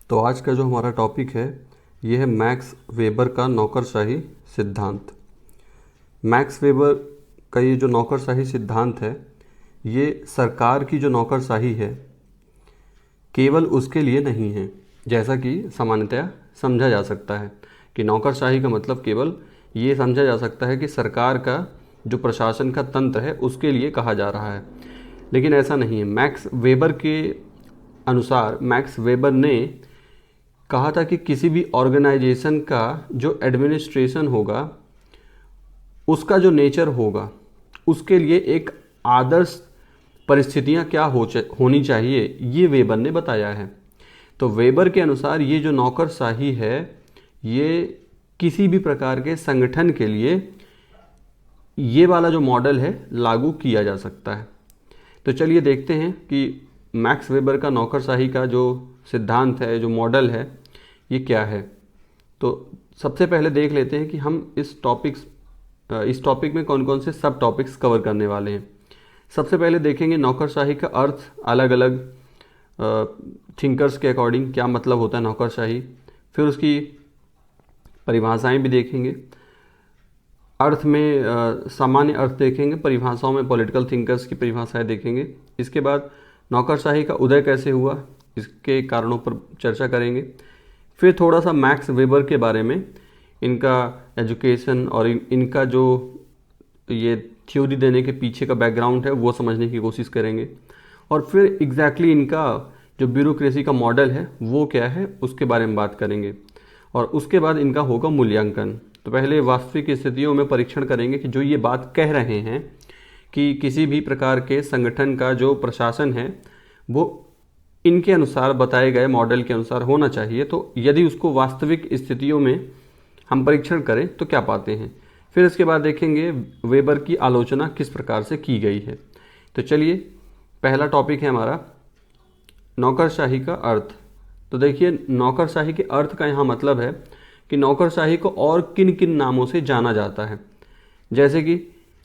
तो आज का जो हमारा टॉपिक है ये है मैक्स वेबर का नौकरशाही सिद्धांत। मैक्स वेबर का ये जो नौकरशाही सिद्धांत है ये सरकार की जो नौकरशाही है केवल उसके लिए नहीं है, जैसा कि सामान्यतया समझा जा सकता है कि नौकरशाही का मतलब केवल ये समझा जा सकता है कि सरकार का जो प्रशासन का तंत्र है उसके लिए कहा जा रहा है, लेकिन ऐसा नहीं है। मैक्स वेबर के अनुसार मैक्स वेबर ने कहा था कि किसी भी ऑर्गेनाइजेशन का जो एडमिनिस्ट्रेशन होगा उसका जो नेचर होगा उसके लिए एक आदर्श परिस्थितियां क्या होनी चाहिए ये वेबर ने बताया है। तो वेबर के अनुसार ये जो नौकरशाही है ये किसी भी प्रकार के संगठन के लिए ये वाला जो मॉडल है लागू किया जा सकता है। तो चलिए देखते हैं कि मैक्स वेबर का नौकरशाही का जो सिद्धांत है, जो मॉडल है, ये क्या है। तो सबसे पहले देख लेते हैं कि हम इस टॉपिक में कौन कौन से सब टॉपिक्स कवर करने वाले हैं। सबसे पहले देखेंगे नौकरशाही का अर्थ अलग अलग थिंकर्स के अकॉर्डिंग क्या मतलब होता है नौकरशाही। फिर उसकी परिभाषाएं भी देखेंगे, अर्थ में सामान्य अर्थ देखेंगे, परिभाषाओं में पॉलिटिकल थिंकर्स की परिभाषाएं देखेंगे। इसके बाद नौकरशाही का उदय कैसे हुआ इसके कारणों पर चर्चा करेंगे। फिर थोड़ा सा मैक्स वेबर के बारे में, इनका एजुकेशन और इनका जो ये थ्योरी देने के पीछे का बैकग्राउंड है वो समझने की कोशिश करेंगे। और फिर एग्जैक्टली इनका जो ब्यूरोक्रेसी का मॉडल है वो क्या है उसके बारे में बात करेंगे। और उसके बाद इनका होगा मूल्यांकन। तो पहले वास्तविक स्थितियों में परीक्षण करेंगे कि जो ये बात कह रहे हैं कि किसी भी प्रकार के संगठन का जो प्रशासन है वो इनके अनुसार बताए गए मॉडल के अनुसार होना चाहिए, तो यदि उसको वास्तविक स्थितियों में हम परीक्षण करें तो क्या पाते हैं। फिर इसके बाद देखेंगे वेबर की आलोचना किस प्रकार से की गई है। तो चलिए, पहला टॉपिक है हमारा नौकरशाही का अर्थ। तो देखिए, नौकरशाही के अर्थ का यहाँ मतलब है कि नौकरशाही को और किन किन नामों से जाना जाता है। जैसे कि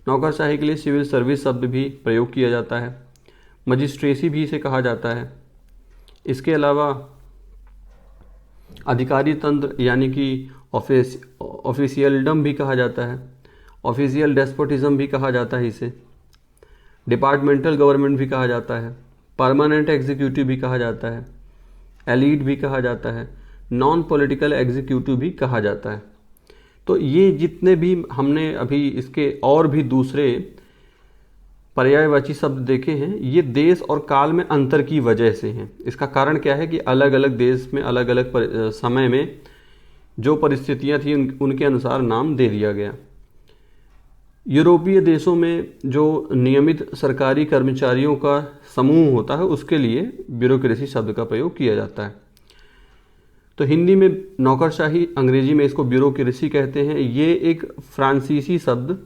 नौकरशाही के लिए सिविल सर्विस शब्द भी प्रयोग किया जाता है, मजिस्ट्रेसी भी इसे कहा जाता है। इसके अलावा अधिकारी तंत्र यानी कि ऑफिशियलडम भी कहा जाता है, ऑफिशियल डेस्पोटिज्म भी कहा जाता है, इसे डिपार्टमेंटल गवर्नमेंट भी कहा जाता है, परमानेंट एग्जीक्यूटिव भी कहा जाता है, एलीट भी कहा जाता है, नॉन पॉलिटिकल एग्जीक्यूटिव भी कहा जाता है। तो ये जितने भी हमने अभी इसके और भी दूसरे पर्यायवाची शब्द देखे हैं ये देश और काल में अंतर की वजह से हैं। इसका कारण क्या है कि अलग अलग देश में अलग अलग समय में जो परिस्थितियां थी उनके अनुसार नाम दे दिया गया। यूरोपीय देशों में जो नियमित सरकारी कर्मचारियों का समूह होता है उसके लिए ब्यूरोक्रेसी शब्द का प्रयोग किया जाता है। तो हिंदी में नौकरशाही, अंग्रेजी में इसको ब्यूरोक्रेसी कहते हैं। ये एक फ्रांसीसी शब्द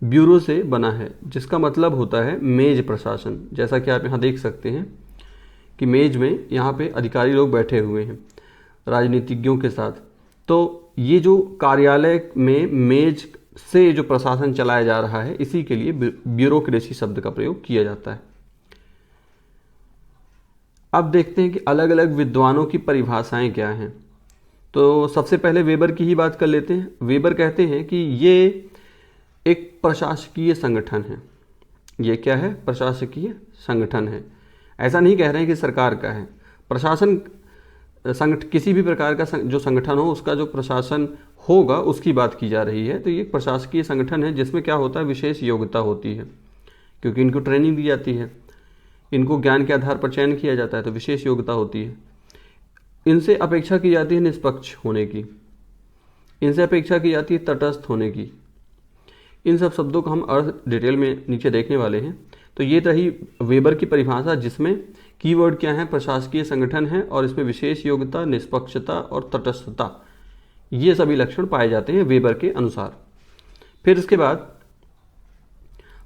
ब्यूरो से बना है जिसका मतलब होता है मेज प्रशासन। जैसा कि आप यहाँ देख सकते हैं कि मेज में यहाँ पे अधिकारी लोग बैठे हुए हैं राजनीतिज्ञों के साथ। तो ये जो कार्यालय में मेज से जो प्रशासन चलाया जा रहा है इसी के लिए ब्यूरोक्रेसी शब्द का प्रयोग किया जाता है। अब देखते हैं कि अलग अलग विद्वानों की परिभाषाएं क्या हैं। तो सबसे पहले वेबर की ही बात कर लेते हैं। वेबर कहते हैं कि ये एक प्रशासकीय संगठन है। ये क्या है? प्रशासकीय संगठन है। ऐसा नहीं कह रहे हैं कि सरकार का है। प्रशासन किसी भी प्रकार का जो संगठन हो उसका जो प्रशासन होगा उसकी बात की जा रही है। तो ये प्रशासकीय संगठन है जिसमें क्या होता है, विशेष योग्यता होती है क्योंकि इनको ट्रेनिंग दी जाती है, इनको ज्ञान के आधार पर चयन किया जाता है, तो विशेष योग्यता होती है। इनसे अपेक्षा की जाती है निष्पक्ष होने की, इनसे अपेक्षा की जाती है तटस्थ होने की। इन सब शब्दों का हम अर्थ डिटेल में नीचे देखने वाले हैं। तो ये रही वेबर की परिभाषा जिसमें कीवर्ड क्या है, प्रशासकीय संगठन है और इसमें विशेष योग्यता, निष्पक्षता और तटस्थता, ये सभी लक्षण पाए जाते हैं वेबर के अनुसार। फिर इसके बाद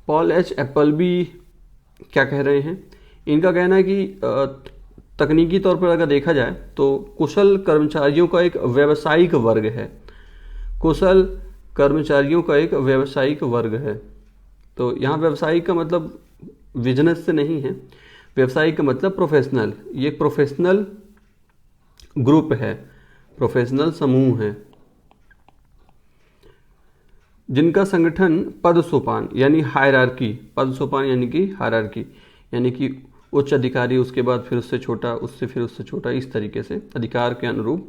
पॉल एच एप्पलबी क्या कह रहे हैं। इनका कहना है कि तकनीकी तौर पर अगर देखा जाए तो कुशल कर्मचारियों का एक व्यावसायिक वर्ग है। कुशल कर्मचारियों का एक व्यावसायिक वर्ग है। तो यहाँ व्यावसायिक का मतलब बिजनेस से नहीं है, व्यवसायिक का मतलब प्रोफेशनल। ये प्रोफेशनल ग्रुप है, प्रोफेशनल समूह है, जिनका संगठन पद सोपान यानी हायरार्की, पद सोपान यानी कि हायरार्की, यानी कि उच्च अधिकारी, उसके बाद फिर उससे छोटा, उससे फिर उससे छोटा, इस तरीके से अधिकार के अनुरूप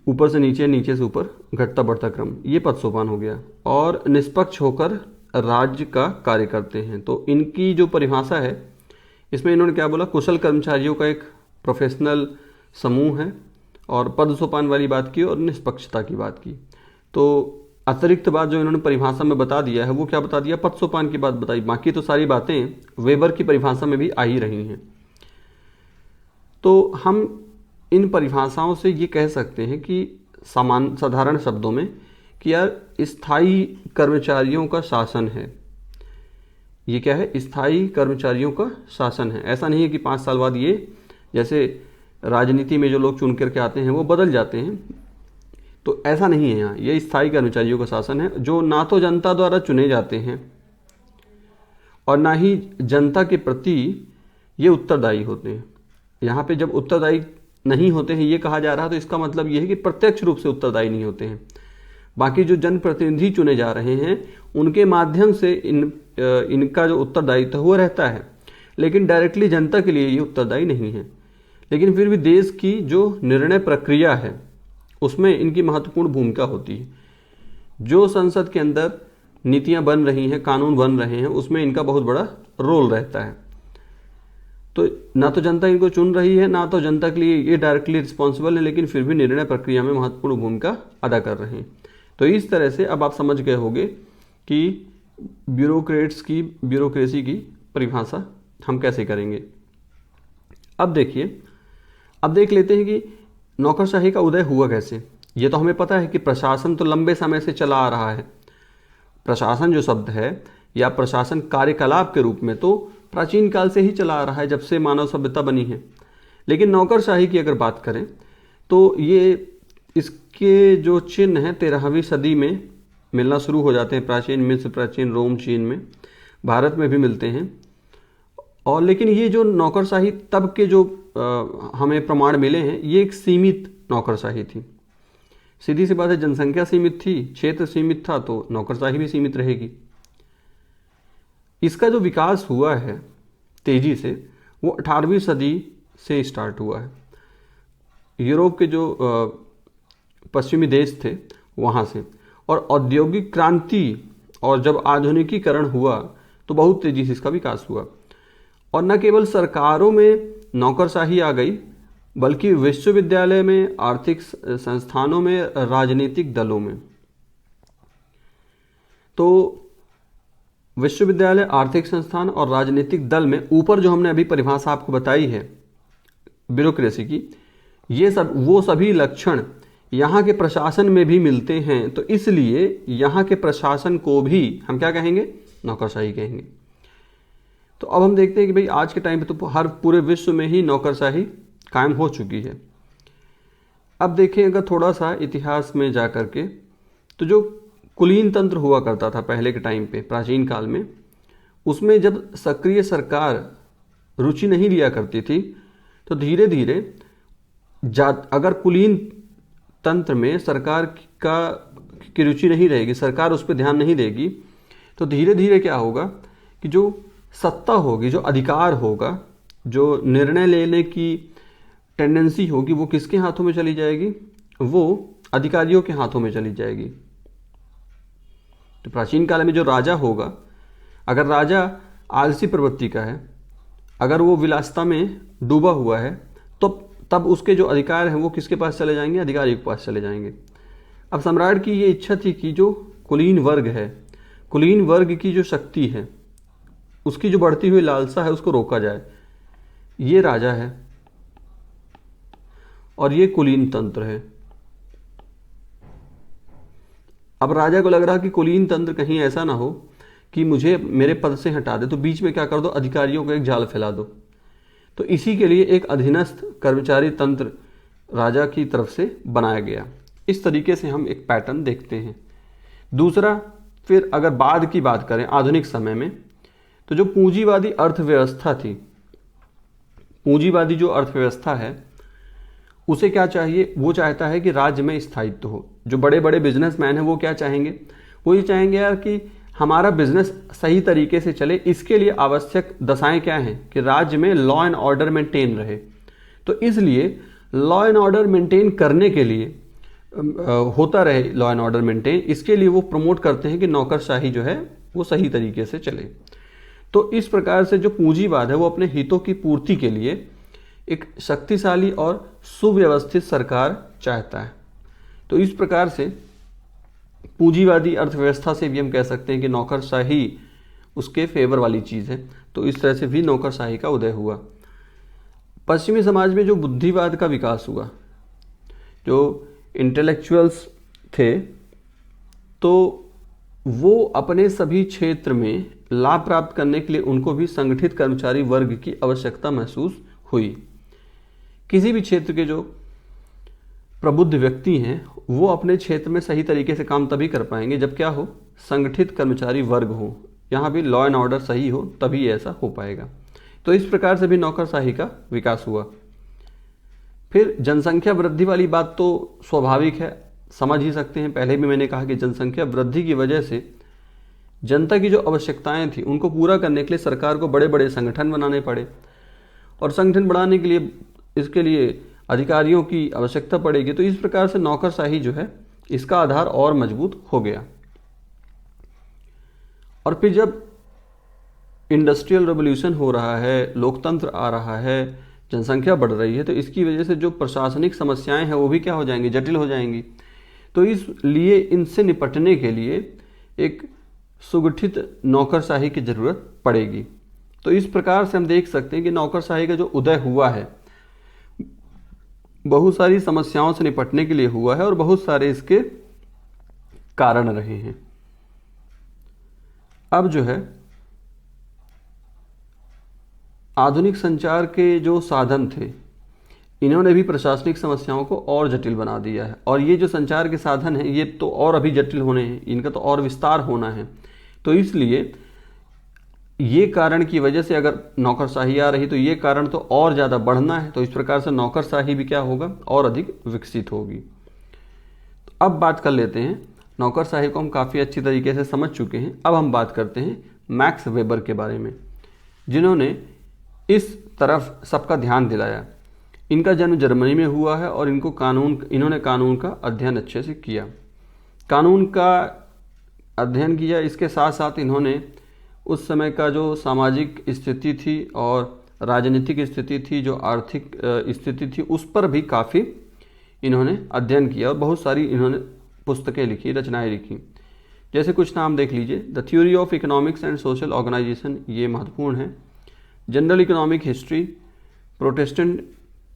ऊपर से नीचे, नीचे से ऊपर घटता बढ़ता क्रम, ये पद सोपान हो गया। और निष्पक्ष होकर राज्य का कार्य करते हैं। तो इनकी जो परिभाषा है, इसमें इन्होंने क्या बोला, कुशल कर्मचारियों का एक प्रोफेशनल समूह है, और पद सोपान वाली बात की और निष्पक्षता की बात की। तो अतिरिक्त बात जो इन्होंने परिभाषा में बता दिया है वो क्या बता दिया, पद सोपान की बात बताई, बाकी तो सारी बातें वेबर की परिभाषा में भी आ ही रही हैं। तो हम इन परिभाषाओं से ये कह सकते हैं कि साधारण शब्दों में कि यार स्थायी कर्मचारियों का शासन है। ये क्या है, स्थायी कर्मचारियों का शासन है। ऐसा नहीं है कि 5 साल बाद ये, जैसे राजनीति में जो लोग चुन करके आते हैं वो बदल जाते हैं, तो ऐसा नहीं है। यहाँ ये स्थायी कर्मचारियों का शासन है, जो ना तो जनता द्वारा चुने जाते हैं और ना ही जनता के प्रति ये उत्तरदायी होते हैं। यहाँ पे जब उत्तरदायी नहीं होते हैं ये कहा जा रहा है, तो इसका मतलब ये है कि प्रत्यक्ष रूप से उत्तरदायी नहीं होते हैं। बाकी जो जनप्रतिनिधि चुने जा रहे हैं उनके माध्यम से इनका जो उत्तरदायित्व है वो रहता है, लेकिन डायरेक्टली जनता के लिए ये उत्तरदायी नहीं है। लेकिन फिर भी देश की जो निर्णय प्रक्रिया है उसमें इनकी महत्वपूर्ण भूमिका होती है। जो संसद के अंदर नीतियां बन रही हैं, कानून बन रहे हैं, उसमें इनका बहुत बड़ा रोल रहता है। तो ना तो जनता इनको चुन रही है, ना तो जनता के लिए ये डायरेक्टली रिस्पॉन्सिबल है, लेकिन फिर भी निर्णय प्रक्रिया में महत्वपूर्ण भूमिका अदा कर रहे हैं। तो इस तरह से अब आप समझ गए होंगे कि ब्यूरोक्रेसी की परिभाषा हम कैसे करेंगे। अब देखिए, अब देख लेते हैं कि नौकरशाही का उदय हुआ कैसे। ये तो हमें पता है कि प्रशासन तो लंबे समय से चला आ रहा है। प्रशासन जो शब्द है या प्रशासन कार्यकलाप के रूप में तो प्राचीन काल से ही चला आ रहा है, जब से मानव सभ्यता बनी है। लेकिन नौकरशाही की अगर बात करें तो ये इसके जो चिन्ह हैं 13वीं सदी में मिलना शुरू हो जाते हैं। प्राचीन मिस्र, प्राचीन रोम, चीन में, भारत में भी मिलते हैं। और लेकिन ये जो नौकरशाही तब के जो हमें प्रमाण मिले हैं, ये एक सीमित नौकरशाही थी। सीधी सी बात है, जनसंख्या सीमित थी, क्षेत्र सीमित था, तो नौकरशाही भी सीमित रहेगी। इसका जो विकास हुआ है तेजी से, वो 18वीं सदी से स्टार्ट हुआ है। यूरोप के जो पश्चिमी देश थे वहाँ से, और औद्योगिक क्रांति और जब आधुनिकीकरण हुआ तो बहुत तेजी से इसका विकास हुआ। और न केवल सरकारों में नौकरशाही आ गई, बल्कि विश्वविद्यालय में, आर्थिक संस्थानों में, राजनीतिक दलों में। तो विश्वविद्यालय, आर्थिक संस्थान और राजनीतिक दल में ऊपर जो हमने अभी परिभाषा आपको बताई है ब्यूरोक्रेसी की, ये सब वो सभी लक्षण यहाँ के प्रशासन में भी मिलते हैं। तो इसलिए यहाँ के प्रशासन को भी हम क्या कहेंगे, नौकरशाही कहेंगे। तो अब हम देखते हैं कि भाई आज के टाइम पे तो हर पूरे विश्व में ही नौकरशाही कायम हो चुकी है। अब देखें अगर थोड़ा सा इतिहास में जा कर के, तो जो कुलीन तंत्र हुआ करता था पहले के टाइम पे, प्राचीन काल में, उसमें जब सक्रिय सरकार रुचि नहीं लिया करती थी, तो धीरे धीरे अगर कुलीन तंत्र में सरकार की रुचि नहीं रहेगी, सरकार उस पर ध्यान नहीं देगी, तो धीरे धीरे क्या होगा कि जो सत्ता होगी, जो अधिकार होगा, जो निर्णय लेने की टेंडेंसी होगी, वो किसके हाथों में चली जाएगी, वो अधिकारियों के हाथों में चली जाएगी। तो प्राचीन काल में जो राजा होगा, अगर राजा आलसी प्रवृत्ति का है, अगर वो विलासिता में डूबा हुआ है, तो तब उसके जो अधिकार हैं वो किसके पास चले जाएंगे, अधिकारी के पास चले जाएंगे। अब सम्राट की ये इच्छा थी कि जो कुलीन वर्ग है, कुलीन वर्ग की जो शक्ति है, उसकी जो बढ़ती हुई लालसा है, उसको रोका जाए। ये राजा है और ये कुलीन तंत्र है। अब राजा को लग रहा कि कुलीन तंत्र कहीं ऐसा ना हो कि मुझे मेरे पद से हटा दे, तो बीच में क्या कर दो, अधिकारियों को एक जाल फैला दो। तो इसी के लिए एक अधीनस्थ कर्मचारी तंत्र राजा की तरफ से बनाया गया। इस तरीके से हम एक पैटर्न देखते हैं। दूसरा, फिर अगर बाद की बात करें आधुनिक समय में, तो जो पूंजीवादी अर्थव्यवस्था थी, पूंजीवादी जो अर्थव्यवस्था है, उसे क्या चाहिए, वो चाहता है कि राज्य में स्थायित्व हो। जो बड़े बड़े बिजनेसमैन हैं वो क्या चाहेंगे, वो ये चाहेंगे यार कि हमारा बिजनेस सही तरीके से चले, इसके लिए आवश्यक दशाएं क्या हैं कि राज्य में लॉ एंड ऑर्डर मेंटेन रहे। तो इसलिए लॉ एंड ऑर्डर मेंटेन करने के लिए होता रहे लॉ एंड ऑर्डर मेंटेन, इसके लिए वो प्रमोट करते हैं कि नौकरशाही जो है वो सही तरीके से चले। तो इस प्रकार से जो पूंजीवाद है वो अपने हितों की पूर्ति के लिए एक शक्तिशाली और सुव्यवस्थित सरकार चाहता है। तो इस प्रकार से पूंजीवादी अर्थव्यवस्था से भी हम कह सकते हैं कि नौकरशाही उसके फेवर वाली चीज़ है। तो इस तरह से भी नौकरशाही का उदय हुआ। पश्चिमी समाज में जो बुद्धिवाद का विकास हुआ, जो इंटेलेक्चुअल्स थे, तो वो अपने सभी क्षेत्र में लाभ प्राप्त करने के लिए उनको भी संगठित कर्मचारी वर्ग की आवश्यकता महसूस हुई। किसी भी क्षेत्र के जो प्रबुद्ध व्यक्ति हैं वो अपने क्षेत्र में सही तरीके से काम तभी कर पाएंगे जब क्या हो, संगठित कर्मचारी वर्ग हो, यहाँ भी लॉ एंड ऑर्डर सही हो, तभी ऐसा हो पाएगा। तो इस प्रकार से भी नौकरशाही का विकास हुआ। फिर जनसंख्या वृद्धि वाली बात तो स्वाभाविक है, समझ ही सकते हैं। पहले भी मैंने कहा कि जनसंख्या वृद्धि की वजह से जनता की जो आवश्यकताएं थी उनको पूरा करने के लिए सरकार को बड़े बड़े संगठन बनाने पड़े, और संगठन बढ़ाने के लिए इसके लिए अधिकारियों की आवश्यकता पड़ेगी। तो इस प्रकार से नौकरशाही जो है इसका आधार और मजबूत हो गया। और फिर जब इंडस्ट्रियल रेवोल्यूशन हो रहा है, लोकतंत्र आ रहा है, जनसंख्या बढ़ रही है, तो इसकी वजह से जो प्रशासनिक समस्याएं हैं वो भी क्या हो जाएंगी, जटिल हो जाएंगी। तो इसलिए इनसे निपटने के लिए एक सुगठित नौकरशाही की ज़रूरत पड़ेगी। तो इस प्रकार से हम देख सकते हैं कि नौकरशाही का जो उदय हुआ है बहुत सारी समस्याओं से निपटने के लिए हुआ है और बहुत सारे इसके कारण रहे हैं। अब जो है आधुनिक संचार के जो साधन थे इन्होंने भी प्रशासनिक समस्याओं को और जटिल बना दिया है, और ये जो संचार के साधन हैं ये तो और अभी जटिल होने हैं, इनका तो और विस्तार होना है। तो इसलिए ये कारण की वजह से अगर नौकरशाही आ रही तो ये कारण तो और ज़्यादा बढ़ना है। तो इस प्रकार से नौकरशाही भी क्या होगा, और अधिक विकसित होगी। तो अब बात कर लेते हैं, नौकरशाही को हम काफ़ी अच्छी तरीके से समझ चुके हैं। अब हम बात करते हैं मैक्स वेबर के बारे में, जिन्होंने इस तरफ सबका ध्यान दिलाया। इनका जन्म जर्मनी में हुआ है और इन्होंने कानून का अध्ययन अच्छे से किया, कानून का अध्ययन किया। इसके साथ साथ इन्होंने उस समय का जो सामाजिक स्थिति थी और राजनीतिक स्थिति थी, जो आर्थिक स्थिति थी, उस पर भी काफ़ी इन्होंने अध्ययन किया और बहुत सारी इन्होंने पुस्तकें लिखी, रचनाएं लिखी। जैसे कुछ नाम देख लीजिए, the theory of economics and social organisation, ये महत्वपूर्ण है। General economic history, Protestant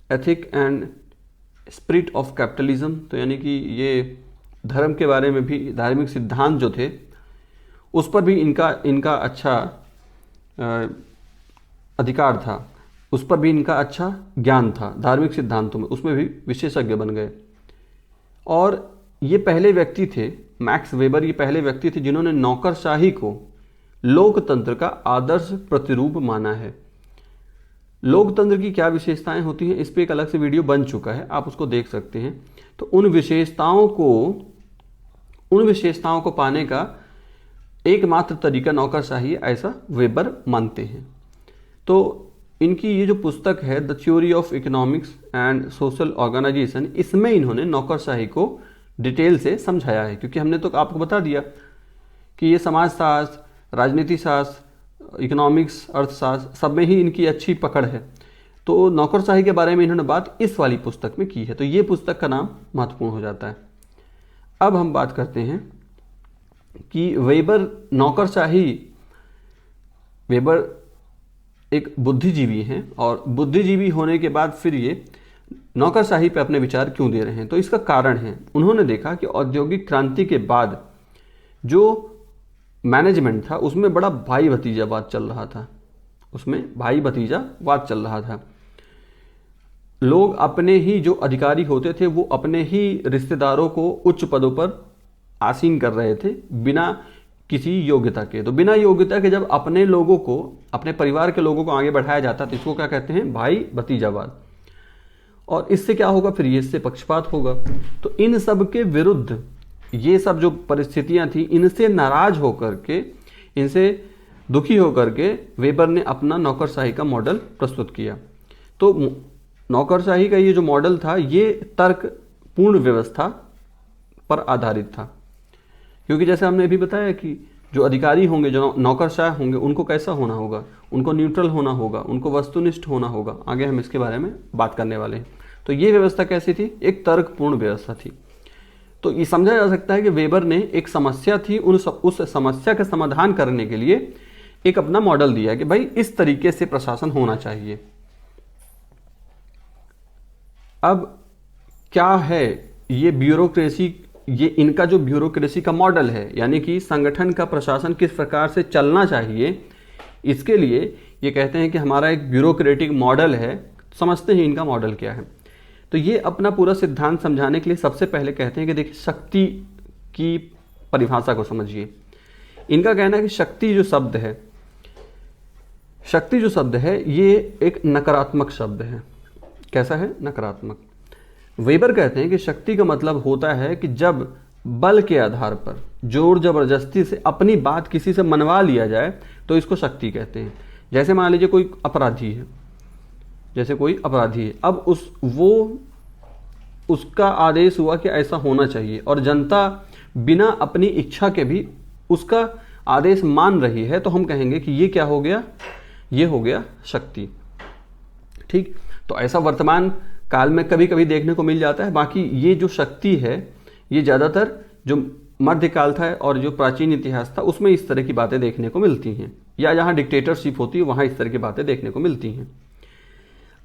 ethic and spirit of capitalism, तो यानी कि ये धर्म के बारे में भी, धार्मिक सिद्धांत जो थे उस पर भी इनका अच्छा अधिकार था, उस पर भी इनका अच्छा ज्ञान था, धार्मिक सिद्धांतों में उसमें भी विशेषज्ञ बन गए। और ये पहले व्यक्ति थे, मैक्स वेबर, ये पहले व्यक्ति थे जिन्होंने नौकरशाही को लोकतंत्र का आदर्श प्रतिरूप माना है। लोकतंत्र की क्या विशेषताएं होती हैं, इस पर एक अलग से वीडियो बन चुका है, आप उसको देख सकते हैं। तो उन विशेषताओं को पाने का एकमात्र तरीका नौकरशाही, ऐसा वेबर मानते हैं। तो इनकी ये जो पुस्तक है the theory of economics and social organisation, इसमें इन्होंने नौकरशाही को डिटेल से समझाया है। क्योंकि हमने तो आपको बता दिया कि ये समाजशास्त्र, राजनीति शास्त्र, इकोनॉमिक्स, अर्थशास्त्र, सब में ही इनकी अच्छी पकड़ है। तो नौकरशाही के बारे में इन्होंने बात इस वाली पुस्तक में की है, तो ये पुस्तक का नाम महत्वपूर्ण हो जाता है। अब हम बात करते हैं कि वेबर एक बुद्धिजीवी हैं, और बुद्धिजीवी होने के बाद फिर ये नौकरशाही पे अपने विचार क्यों दे रहे हैं। तो इसका कारण है, उन्होंने देखा कि औद्योगिक क्रांति के बाद जो मैनेजमेंट था उसमें बड़ा भाई भतीजावाद चल रहा था, लोग अपने ही जो अधिकारी होते थे वो अपने ही रिश्तेदारों को उच्च पदों पर आसीन कर रहे थे बिना किसी योग्यता के। तो बिना योग्यता के जब अपने लोगों को, अपने परिवार के लोगों को आगे बढ़ाया जाता तो इसको क्या कहते हैं, भाई भतीजावाद। और इससे क्या होगा, फिर ये इससे पक्षपात होगा। तो इन सब के विरुद्ध, ये सब जो परिस्थितियां थी, इनसे नाराज होकर के, इनसे दुखी होकर के वेबर ने अपना नौकरशाही का मॉडल प्रस्तुत किया। तो नौकरशाही का ये जो मॉडल था, ये तर्कपूर्ण व्यवस्था पर आधारित था। क्योंकि जैसे हमने अभी बताया कि जो अधिकारी होंगे, जो नौकरशाह होंगे, उनको कैसा होना होगा, उनको न्यूट्रल होना होगा, उनको वस्तुनिष्ठ होना होगा। आगे हम इसके बारे में बात करने वाले हैं। तो ये व्यवस्था कैसी थी, एक तर्कपूर्ण व्यवस्था थी। तो ये समझा जा सकता है कि वेबर ने एक समस्या थी, उस समस्या का समाधान करने के लिए एक अपना मॉडल दिया कि भाई इस तरीके से प्रशासन होना चाहिए। अब क्या है ये ब्यूरोक्रेसी, ये इनका जो ब्यूरोक्रेसी का मॉडल है, यानी कि संगठन का प्रशासन किस प्रकार से चलना चाहिए, इसके लिए ये कहते हैं कि हमारा एक ब्यूरोक्रेटिक मॉडल है। समझते हैं इनका मॉडल क्या है। तो ये अपना पूरा सिद्धांत समझाने के लिए सबसे पहले कहते हैं कि देखिए, शक्ति की परिभाषा को समझिए। इनका कहना है कि शक्ति जो शब्द है ये एक नकारात्मक शब्द है। कैसा है, नकारात्मक। वेबर कहते हैं कि शक्ति का मतलब होता है कि जब बल के आधार पर जोर जबरदस्ती से अपनी बात किसी से मनवा लिया जाए तो इसको शक्ति कहते हैं। जैसे मान लीजिए कोई अपराधी है, अब उसका आदेश हुआ कि ऐसा होना चाहिए और जनता बिना अपनी इच्छा के भी उसका आदेश मान रही है, तो हम कहेंगे कि ये क्या हो गया, ये हो गया शक्ति। ठीक, तो ऐसा वर्तमान काल में कभी कभी देखने को मिल जाता है। बाकी ये जो शक्ति है, ये ज़्यादातर जो मध्यकाल था और जो प्राचीन इतिहास था उसमें इस तरह की बातें देखने को मिलती हैं, या जहाँ डिक्टेटरशिप होती है वहाँ इस तरह की बातें देखने को मिलती हैं।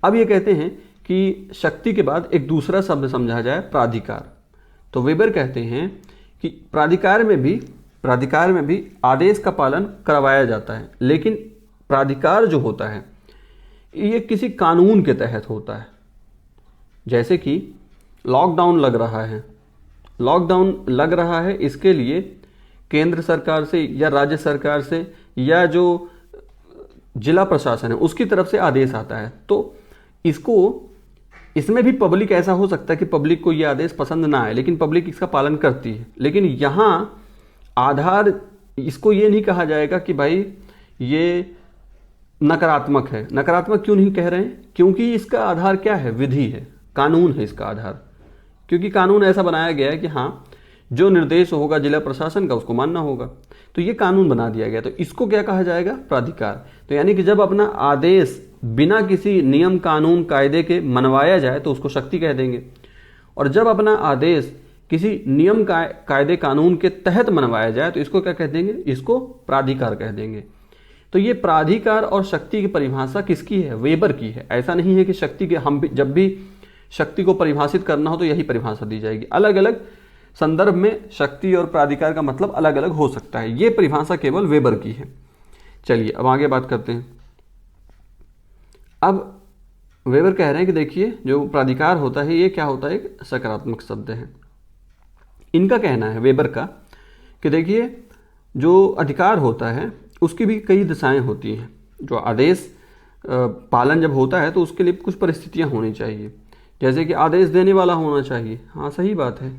अब ये कहते हैं कि शक्ति के बाद एक दूसरा शब्द समझा जाए, प्राधिकार। तो वेबर कहते हैं कि प्राधिकार में भी आदेश का पालन करवाया जाता है, लेकिन प्राधिकार जो होता है ये किसी कानून के तहत होता है। जैसे कि लॉकडाउन लग रहा है, इसके लिए केंद्र सरकार से या राज्य सरकार से या जो जिला प्रशासन है उसकी तरफ से आदेश आता है। तो इसमें भी पब्लिक, ऐसा हो सकता है कि पब्लिक को ये आदेश पसंद ना आए, लेकिन पब्लिक इसका पालन करती है। लेकिन यहाँ आधार, इसको ये नहीं कहा जाएगा कि भाई ये नकारात्मक है। नकारात्मक क्यों नहीं कह रहे हैं, क्योंकि इसका आधार क्या है, विधि है, कानून है इसका आधार। क्योंकि कानून ऐसा बनाया गया है कि हाँ, जो निर्देश होगा जिला प्रशासन का उसको मानना होगा, तो ये कानून बना दिया गया। तो इसको क्या कहा जाएगा, प्राधिकार। तो यानी कि जब अपना आदेश बिना किसी नियम कानून कायदे के मनवाया जाए तो उसको शक्ति कह देंगे, और जब अपना आदेश किसी नियम कायदे कानून के तहत मनवाया जाए तो इसको क्या कह देंगे, इसको प्राधिकार कह देंगे। तो ये प्राधिकार और शक्ति की परिभाषा किसकी है, वेबर की है। ऐसा नहीं है कि शक्ति के, हम भी जब भी शक्ति को परिभाषित करना हो तो यही परिभाषा दी जाएगी। अलग अलग संदर्भ में शक्ति और प्राधिकार का मतलब अलग अलग हो सकता है। ये परिभाषा केवल वेबर की है। चलिए अब आगे बात करते हैं। अब वेबर कह रहे हैं कि देखिए, जो प्राधिकार होता है ये क्या होता है, एक सकारात्मक शब्द है। इनका कहना है वेबर का कि देखिए, जो अधिकार होता है उसकी भी कई दिशाएं होती हैं। जो आदेश पालन जब होता है तो उसके लिए कुछ परिस्थितियां होनी चाहिए। जैसे कि आदेश देने वाला होना चाहिए, हाँ सही बात है।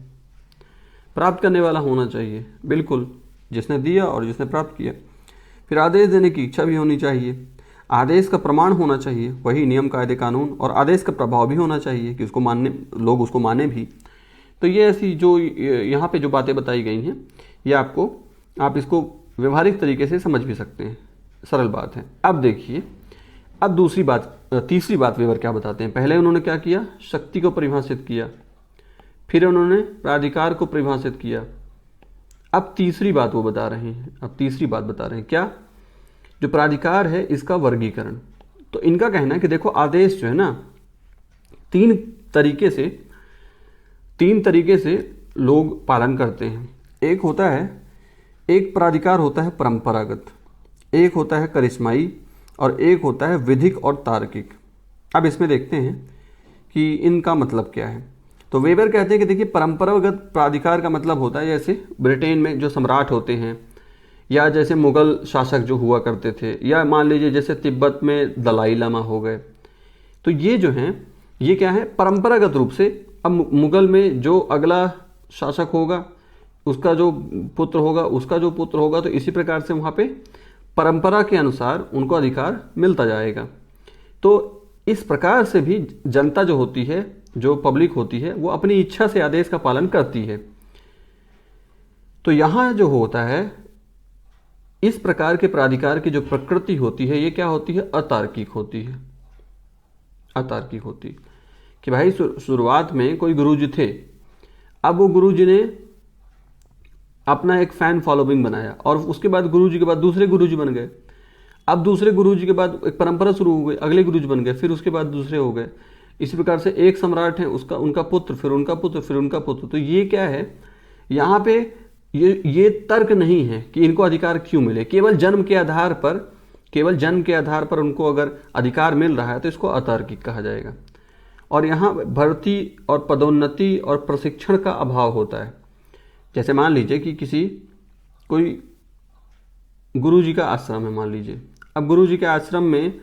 प्राप्त करने वाला होना चाहिए, बिल्कुल, जिसने दिया और जिसने प्राप्त किया। फिर आदेश देने की इच्छा भी होनी चाहिए। आदेश का प्रमाण होना चाहिए, वही नियम कायदे कानून, और आदेश का प्रभाव भी होना चाहिए कि उसको मानने, लोग उसको माने भी। तो ये ऐसी जो यहाँ पे जो बातें बताई गई हैं, ये आप इसको व्यवहारिक तरीके से समझ भी सकते हैं, सरल बात है। अब देखिए, अब तीसरी बात वेबर क्या बताते हैं। पहले उन्होंने क्या किया, शक्ति को परिभाषित किया, फिर उन्होंने प्राधिकार को परिभाषित किया। अब तीसरी बात वो बता रहे हैं, क्या, जो प्राधिकार है इसका वर्गीकरण। तो इनका कहना है कि देखो, आदेश जो है ना, तीन तरीके से लोग पालन करते हैं। एक प्राधिकार होता है परंपरागत, एक होता है करिश्माई, और एक होता है विधिक और तार्किक। अब इसमें देखते हैं कि इनका मतलब क्या है। तो वेबर कहते हैं कि देखिए, परंपरागत प्राधिकार का मतलब होता है जैसे ब्रिटेन में जो सम्राट होते हैं, या जैसे मुगल शासक जो हुआ करते थे, या मान लीजिए जैसे तिब्बत में दलाई लामा हो गए। तो ये जो हैं, ये क्या है, परंपरागत रूप से। अब मुगल में जो अगला शासक होगा उसका जो पुत्र होगा, उसका जो पुत्र होगा, तो इसी प्रकार से वहाँ पे परंपरा के अनुसार उनको अधिकार मिलता जाएगा। तो इस प्रकार से भी जनता जो होती है, जो पब्लिक होती है, वो अपनी इच्छा से आदेश का पालन करती है। तो यहाँ जो होता है, इस प्रकार के प्राधिकार की जो प्रकृति होती है, ये क्या होती है, अतार्किक होती है। अतार्किक होती है कि भाई शुरुआत में कोई गुरुजी थे, अब वो गुरुजी ने अपना एक फैन फॉलोइंग बनाया, और उसके बाद गुरुजी के बाद दूसरे गुरुजी बन गए। अब दूसरे गुरुजी के बाद एक परंपरा शुरू हो गई, अगले गुरुजी बन गए, फिर उसके बाद दूसरे हो गए। इसी प्रकार से एक सम्राट है, उसका उनका पुत्र, फिर उनका पुत्र, फिर उनका पुत्र। तो ये क्या है, यहाँ पे ये तर्क नहीं है कि इनको अधिकार क्यों मिले। केवल जन्म के आधार पर उनको अगर अधिकार मिल रहा है तो इसको अतार्किक कहा जाएगा। और यहाँ भर्ती और पदोन्नति और प्रशिक्षण का अभाव होता है। जैसे मान लीजिए कि कोई गुरुजी का आश्रम है, मान लीजिए। अब गुरुजी के आश्रम में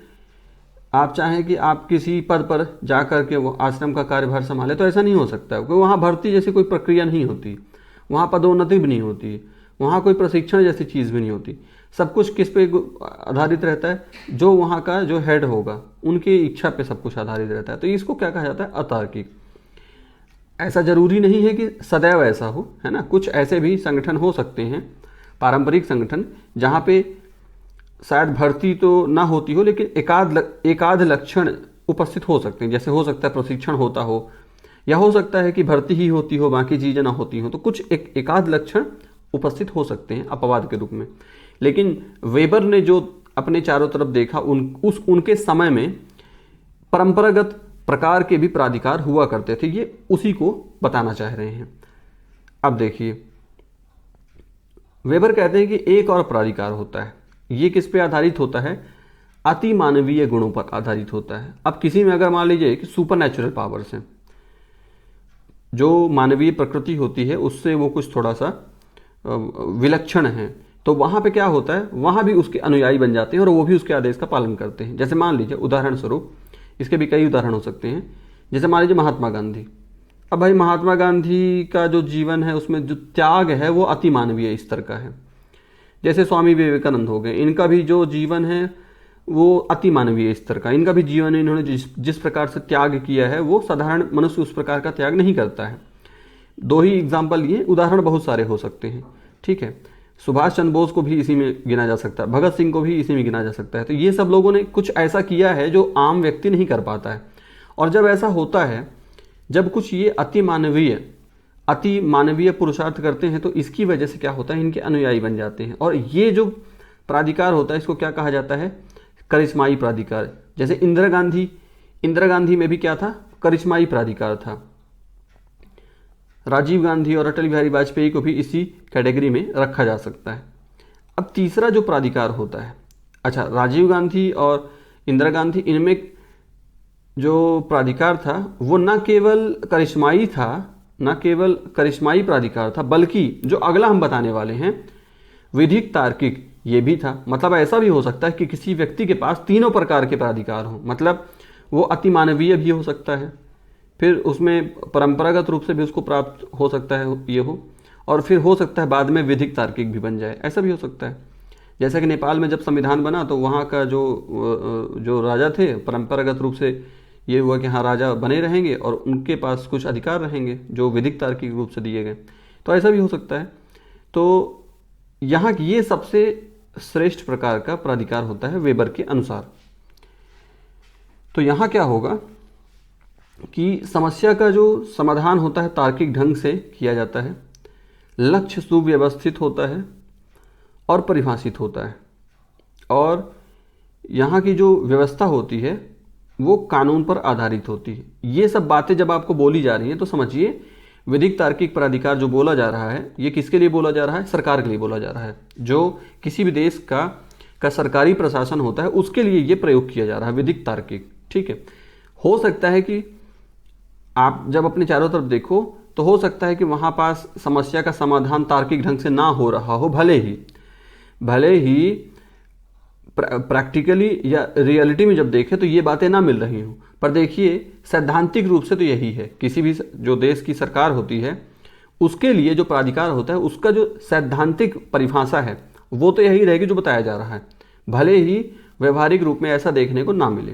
आप चाहें कि आप किसी पद पर जा कर के वो आश्रम का कार्यभार संभाले, तो ऐसा नहीं हो सकता, क्योंकि वहाँ भर्ती जैसी कोई प्रक्रिया नहीं होती, वहाँ पदोन्नति भी नहीं होती, वहाँ कोई प्रशिक्षण जैसी चीज़ भी नहीं होती। सब कुछ किस पे आधारित रहता है, जो वहाँ का जो हेड होगा उनकी इच्छा पे सब कुछ आधारित रहता है। तो इसको क्या कहा जाता है, अतार्किक। ऐसा जरूरी नहीं है कि सदैव ऐसा हो, है ना। कुछ ऐसे भी संगठन हो सकते हैं, पारंपरिक संगठन, जहाँ पे शायद भर्ती तो ना होती हो, लेकिन एकाध लक्षण उपस्थित हो सकते हैं। जैसे हो सकता है प्रशिक्षण होता हो, या हो सकता है कि भर्ती ही होती हो, बाकी चीज़ें ना होती हो। तो कुछ एकाध लक्षण उपस्थित हो सकते हैं अपवाद के रूप में। लेकिन वेबर ने जो अपने चारों तरफ देखा, उनके समय में परंपरागत प्रकार के भी प्राधिकार हुआ करते थे। ये उसी को बताना चाह रहे हैं। अब देखिए, वेबर कहते हैं कि एक और प्राधिकार होता है। ये किस पे आधारित होता है, अति मानवीय गुणों पर आधारित होता है। अब किसी में अगर मान लीजिए कि सुपर नेचुरल पावर्स हैं, जो मानवीय प्रकृति होती है उससे वो कुछ थोड़ा सा विलक्षण है, तो वहाँ पे क्या होता है, वहाँ भी उसके अनुयायी बन जाते हैं और वो भी उसके आदेश का पालन करते हैं। जैसे मान लीजिए, उदाहरण स्वरूप, इसके भी कई उदाहरण हो सकते हैं। जैसे मान लीजिए महात्मा गांधी। अब भाई महात्मा गांधी का जो जीवन है उसमें जो त्याग है वो अति मानवीय स्तर का है। जैसे स्वामी विवेकानंद हो गए, इनका भी जो जीवन है वो अति मानवीय स्तर का। इनका भी जीवन है, इन्होंने जिस प्रकार से त्याग किया है वो साधारण मनुष्य उस प्रकार का त्याग नहीं करता है। दो ही एग्जाम्पल लिए, उदाहरण बहुत सारे हो सकते हैं, ठीक है। सुभाष चंद्र बोस को भी इसी में गिना जा सकता है, भगत सिंह को भी इसी में गिना जा सकता है। तो ये सब लोगों ने कुछ ऐसा किया है जो आम व्यक्ति नहीं कर पाता है। और जब ऐसा होता है, जब कुछ ये अति मानवीय पुरुषार्थ करते हैं, तो इसकी वजह से क्या होता है, इनके अनुयायी बन जाते हैं। और ये जो प्राधिकार होता है इसको क्या कहा जाता है, करिश्माई प्राधिकार। जैसे इंदिरा गांधी में भी क्या था, करिश्माई प्राधिकार था। राजीव गांधी और अटल बिहारी वाजपेयी को भी इसी कैटेगरी में रखा जा सकता है। अब तीसरा जो प्राधिकार होता है, अच्छा, राजीव गांधी और इंदिरा गांधी, इनमें जो प्राधिकार था वो न केवल करिश्माई प्राधिकार था, बल्कि जो अगला हम बताने वाले हैं, विधिक तार्किक, ये भी था। मतलब ऐसा भी हो सकता है कि किसी व्यक्ति के पास तीनों प्रकार के प्राधिकार हों। मतलब वो अति मानवीय भी हो सकता है, फिर उसमें परंपरागत रूप से भी उसको प्राप्त हो सकता है ये हो, और फिर हो सकता है बाद में विधिक तार्किक भी बन जाए, ऐसा भी हो सकता है। जैसा कि नेपाल में जब संविधान बना तो वहाँ का जो राजा थे, परंपरागत रूप से ये हुआ कि हाँ, राजा बने रहेंगे और उनके पास कुछ अधिकार रहेंगे जो विधिक तार्किक रूप से दिए गए। तो ऐसा भी हो सकता है। तो यहाँ की ये सबसे श्रेष्ठ प्रकार का प्राधिकार होता है वेबर के अनुसार। तो यहाँ क्या होगा कि समस्या का जो समाधान होता है तार्किक ढंग से किया जाता है, लक्ष्य सुव्यवस्थित होता है और परिभाषित होता है, और यहाँ की जो व्यवस्था होती है वो कानून पर आधारित होती है। ये सब बातें जब आपको बोली जा रही हैं तो समझिए विधिक तार्किक प्राधिकार जो बोला जा रहा है ये किसके लिए बोला जा रहा है, सरकार के लिए बोला जा रहा है। जो किसी भी देश का सरकारी प्रशासन होता है उसके लिए ये प्रयोग किया जा रहा है विधिक तार्किक, ठीक है। हो सकता है कि आप जब अपने चारों तरफ देखो तो हो सकता है कि वहाँ पास समस्या का समाधान तार्किक ढंग से ना हो रहा हो, भले ही प्रैक्टिकली या रियलिटी में जब देखें तो ये बातें ना मिल रही हों, पर देखिए सैद्धांतिक रूप से तो यही है। किसी भी जो देश की सरकार होती है उसके लिए जो प्राधिकार होता है उसका जो सैद्धांतिक परिभाषा है वो तो यही रहेगी जो बताया जा रहा है, भले ही व्यवहारिक रूप में ऐसा देखने को ना मिले।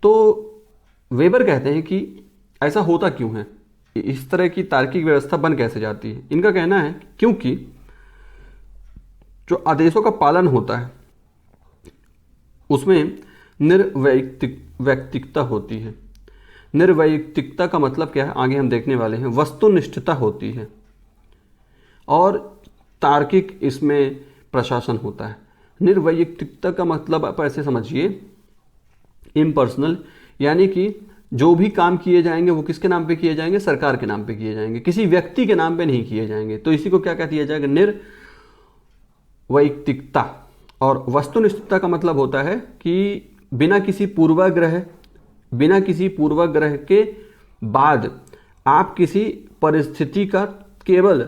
तो वेबर कहते हैं कि ऐसा होता क्यों है, इस तरह की तार्किक व्यवस्था बन कैसे जाती है। इनका कहना है क्योंकि जो आदेशों का पालन होता है उसमें निर्वैयक्तिकता होती है। निर्वैयक्तिकता का मतलब क्या है आगे हम देखने वाले हैं। वस्तुनिष्ठता होती है और तार्किक इसमें प्रशासन होता है। निर्वैयक्तिकता का मतलब आप ऐसे समझिए इम्पर्सनल, यानी कि जो भी काम किए जाएंगे वो किसके नाम पे किए जाएंगे, सरकार के नाम पे किए जाएंगे, किसी व्यक्ति के नाम पे नहीं किए जाएंगे। तो इसी को क्या कह दिया जाएगा, निर्वैयक्तिकता। और वस्तुनिष्ठता का मतलब होता है कि बिना किसी पूर्वाग्रह के बाद आप किसी परिस्थिति का केवल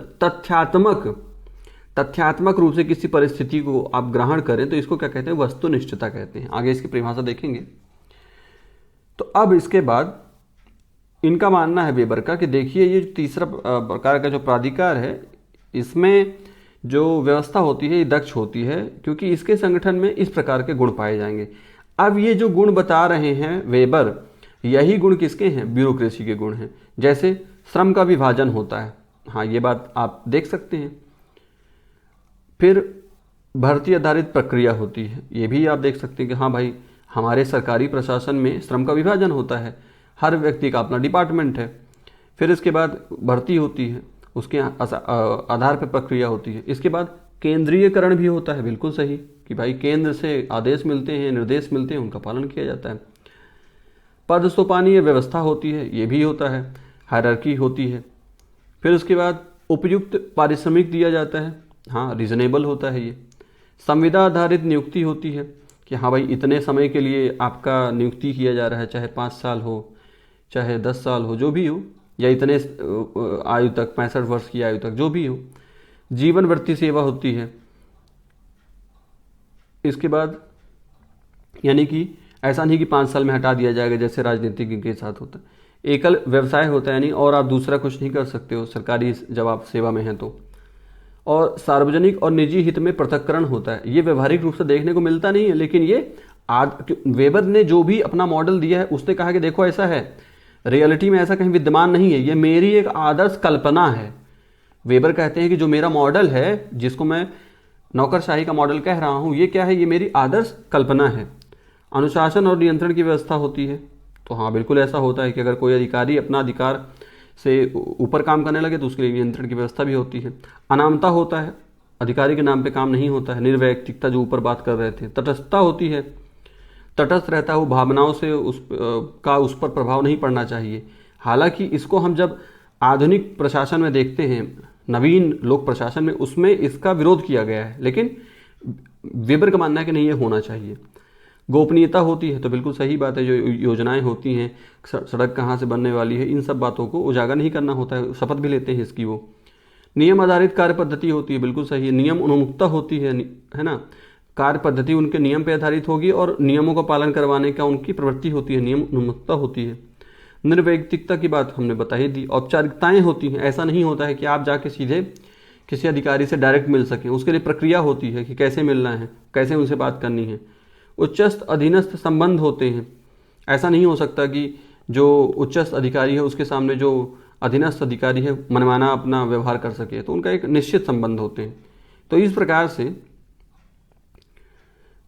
तथ्यात्मक रूप से किसी परिस्थिति को आप ग्रहण करें तो इसको क्या कहते हैं, वस्तुनिष्ठता कहते हैं। आगे इसकी परिभाषा देखेंगे। तो अब इसके बाद इनका मानना है वेबर का कि देखिए ये तीसरा प्रकार का जो प्राधिकार है इसमें जो व्यवस्था होती है ये दक्ष होती है क्योंकि इसके संगठन में इस प्रकार के गुण पाए जाएंगे। अब ये जो गुण बता रहे हैं वेबर, यही गुण किसके हैं, ब्यूरोक्रेसी के गुण हैं। जैसे श्रम का विभाजन होता है, हाँ ये बात आप देख सकते हैं। फिर भर्ती आधारित प्रक्रिया होती है, ये भी आप देख सकते हैं कि हाँ भाई हमारे सरकारी प्रशासन में श्रम का विभाजन होता है, हर व्यक्ति का अपना डिपार्टमेंट है। फिर इसके बाद भर्ती होती है, उसके आधार पर प्रक्रिया होती है। इसके बाद केंद्रीयकरण भी होता है, बिल्कुल सही कि भाई केंद्र से आदेश मिलते हैं, निर्देश मिलते हैं, उनका पालन किया जाता है। पद सोपानीय व्यवस्था होती है, ये भी होता है, हायरार्की होती है। फिर उसके बाद उपयुक्त पारिश्रमिक दिया जाता है, हाँ रीजनेबल होता है ये। संविदा आधारित नियुक्ति होती है कि हाँ भाई इतने समय के लिए आपका नियुक्ति किया जा रहा है, चाहे 5 साल हो चाहे 10 साल हो, जो भी हो, या इतने आयु तक 65 वर्ष की आयु तक, जो भी हो। जीवन वृत्ति सेवा होती है। इसके बाद यानी कि ऐसा नहीं कि 5 साल में हटा दिया जाएगा जैसे राजनीतिज्ञ के साथ होता है। एकल व्यवसाय होता है, यानी और आप दूसरा कुछ नहीं कर सकते हो सरकारी जब आप सेवा में हैं तो। और सार्वजनिक और निजी हित में पृथक्करण होता है, ये व्यवहारिक रूप से देखने को मिलता नहीं है, लेकिन ये वेबर ने जो भी अपना मॉडल दिया है उसने कहा कि देखो ऐसा है, रियलिटी में ऐसा कहीं विद्यमान नहीं है, ये मेरी एक आदर्श कल्पना है। वेबर कहते हैं कि जो मेरा मॉडल है, जिसको मैं नौकरशाही का मॉडल कह रहा हूँ, ये क्या है, ये मेरी आदर्श कल्पना है। अनुशासन और नियंत्रण की व्यवस्था होती है, तो हाँ बिल्कुल ऐसा होता है कि अगर कोई अधिकारी अपना अधिकार से ऊपर काम करने लगे तो उसके लिए नियंत्रण की व्यवस्था भी होती है। अनामता होता है, अधिकारी के नाम पे काम नहीं होता है। निर्वैयक्तिकता जो ऊपर बात कर रहे थे। तटस्थता होती है, तटस्थ रहता है वो, भावनाओं से उस पर प्रभाव नहीं पड़ना चाहिए। हालांकि इसको हम जब आधुनिक प्रशासन में देखते हैं, नवीन लोक प्रशासन में, उसमें इसका विरोध किया गया है, लेकिन वेबर का मानना है कि नहीं ये होना चाहिए। गोपनीयता होती है, तो बिल्कुल सही बात है, जो योजनाएं होती हैं, सड़क कहाँ से बनने वाली है, इन सब बातों को उजागर नहीं करना होता है, शपथ भी लेते हैं इसकी वो। नियम आधारित कार्य पद्धति होती है, बिल्कुल सही है। नियम उन्मुक्ता होती है ना, कार्य पद्धति उनके नियम पर आधारित होगी और नियमों का पालन करवाने का उनकी प्रवृत्ति होती है, नियम उन्मुक्ता होती है। निर्वैयक्तिकता की बात हमने बता ही दी। औपचारिकताएं होती हैं, ऐसा नहीं होता है कि आप जाके सीधे किसी अधिकारी से डायरेक्ट मिल सकें, उसके लिए प्रक्रिया होती है कि कैसे मिलना है, कैसे उनसे बात करनी है। उच्चस्थ अधीनस्थ संबंध होते हैं, ऐसा नहीं हो सकता कि जो उच्चस्थ अधिकारी है उसके सामने जो अधीनस्थ अधिकारी है मनमाना अपना व्यवहार कर सके, तो उनका एक निश्चित संबंध होते हैं। तो इस प्रकार से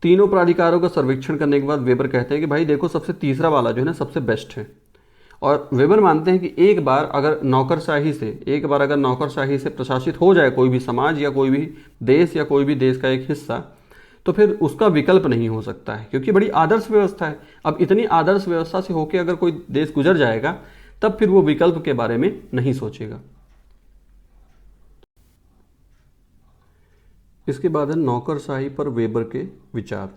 तीनों प्राधिकारों का सर्वेक्षण करने के बाद वेबर कहते हैं कि भाई देखो सबसे तीसरा वाला जो है ना सबसे बेस्ट है। और वेबर मानते हैं कि एक बार अगर नौकरशाही से प्रशासित हो जाए कोई भी समाज या कोई भी देश या कोई भी देश का एक हिस्सा, तो फिर उसका विकल्प नहीं हो सकता है, क्योंकि बड़ी आदर्श व्यवस्था है। अब इतनी आदर्श व्यवस्था से होकर अगर कोई देश गुजर जाएगा तब फिर वो विकल्प के बारे में नहीं सोचेगा। इसके बाद है नौकरशाही पर वेबर के विचार।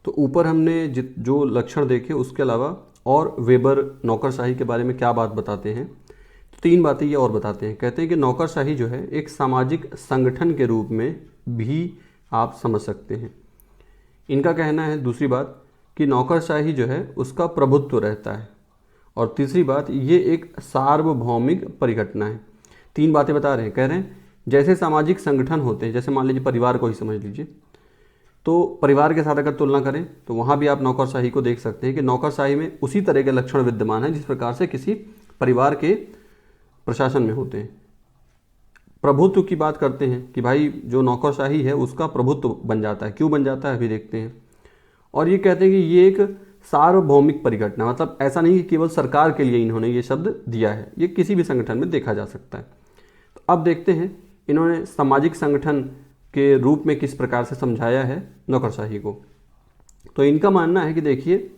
तो ऊपर हमने जो लक्षण देखे उसके अलावा और वेबर नौकरशाही के बारे में क्या बात बताते हैं, तो 3 बातें ये और बताते हैं। कहते हैं कि नौकरशाही जो है एक सामाजिक संगठन के रूप में भी आप समझ सकते हैं। इनका कहना है दूसरी बात कि नौकरशाही जो है उसका प्रभुत्व रहता है, और तीसरी बात ये एक सार्वभौमिक परिघटना है। 3 बातें बता रहे हैं, कह रहे हैं जैसे सामाजिक संगठन होते हैं, जैसे मान लीजिए परिवार को ही समझ लीजिए, तो परिवार के साथ अगर तुलना करें तो वहाँ भी आप नौकरशाही को देख सकते हैं कि नौकरशाही में उसी तरह के लक्षण विद्यमान हैं जिस प्रकार से किसी परिवार के प्रशासन में होते हैं। प्रभुत्व की बात करते हैं कि भाई जो नौकरशाही है उसका प्रभुत्व बन जाता है, क्यों बन जाता है अभी देखते हैं। और ये कहते हैं कि ये एक सार्वभौमिक परिघटना, मतलब ऐसा नहीं कि केवल सरकार के लिए इन्होंने ये शब्द दिया है, ये किसी भी संगठन में देखा जा सकता है। तो अब देखते हैं इन्होंने सामाजिक संगठन के रूप में किस प्रकार से समझाया है नौकरशाही को। तो इनका मानना है कि देखिए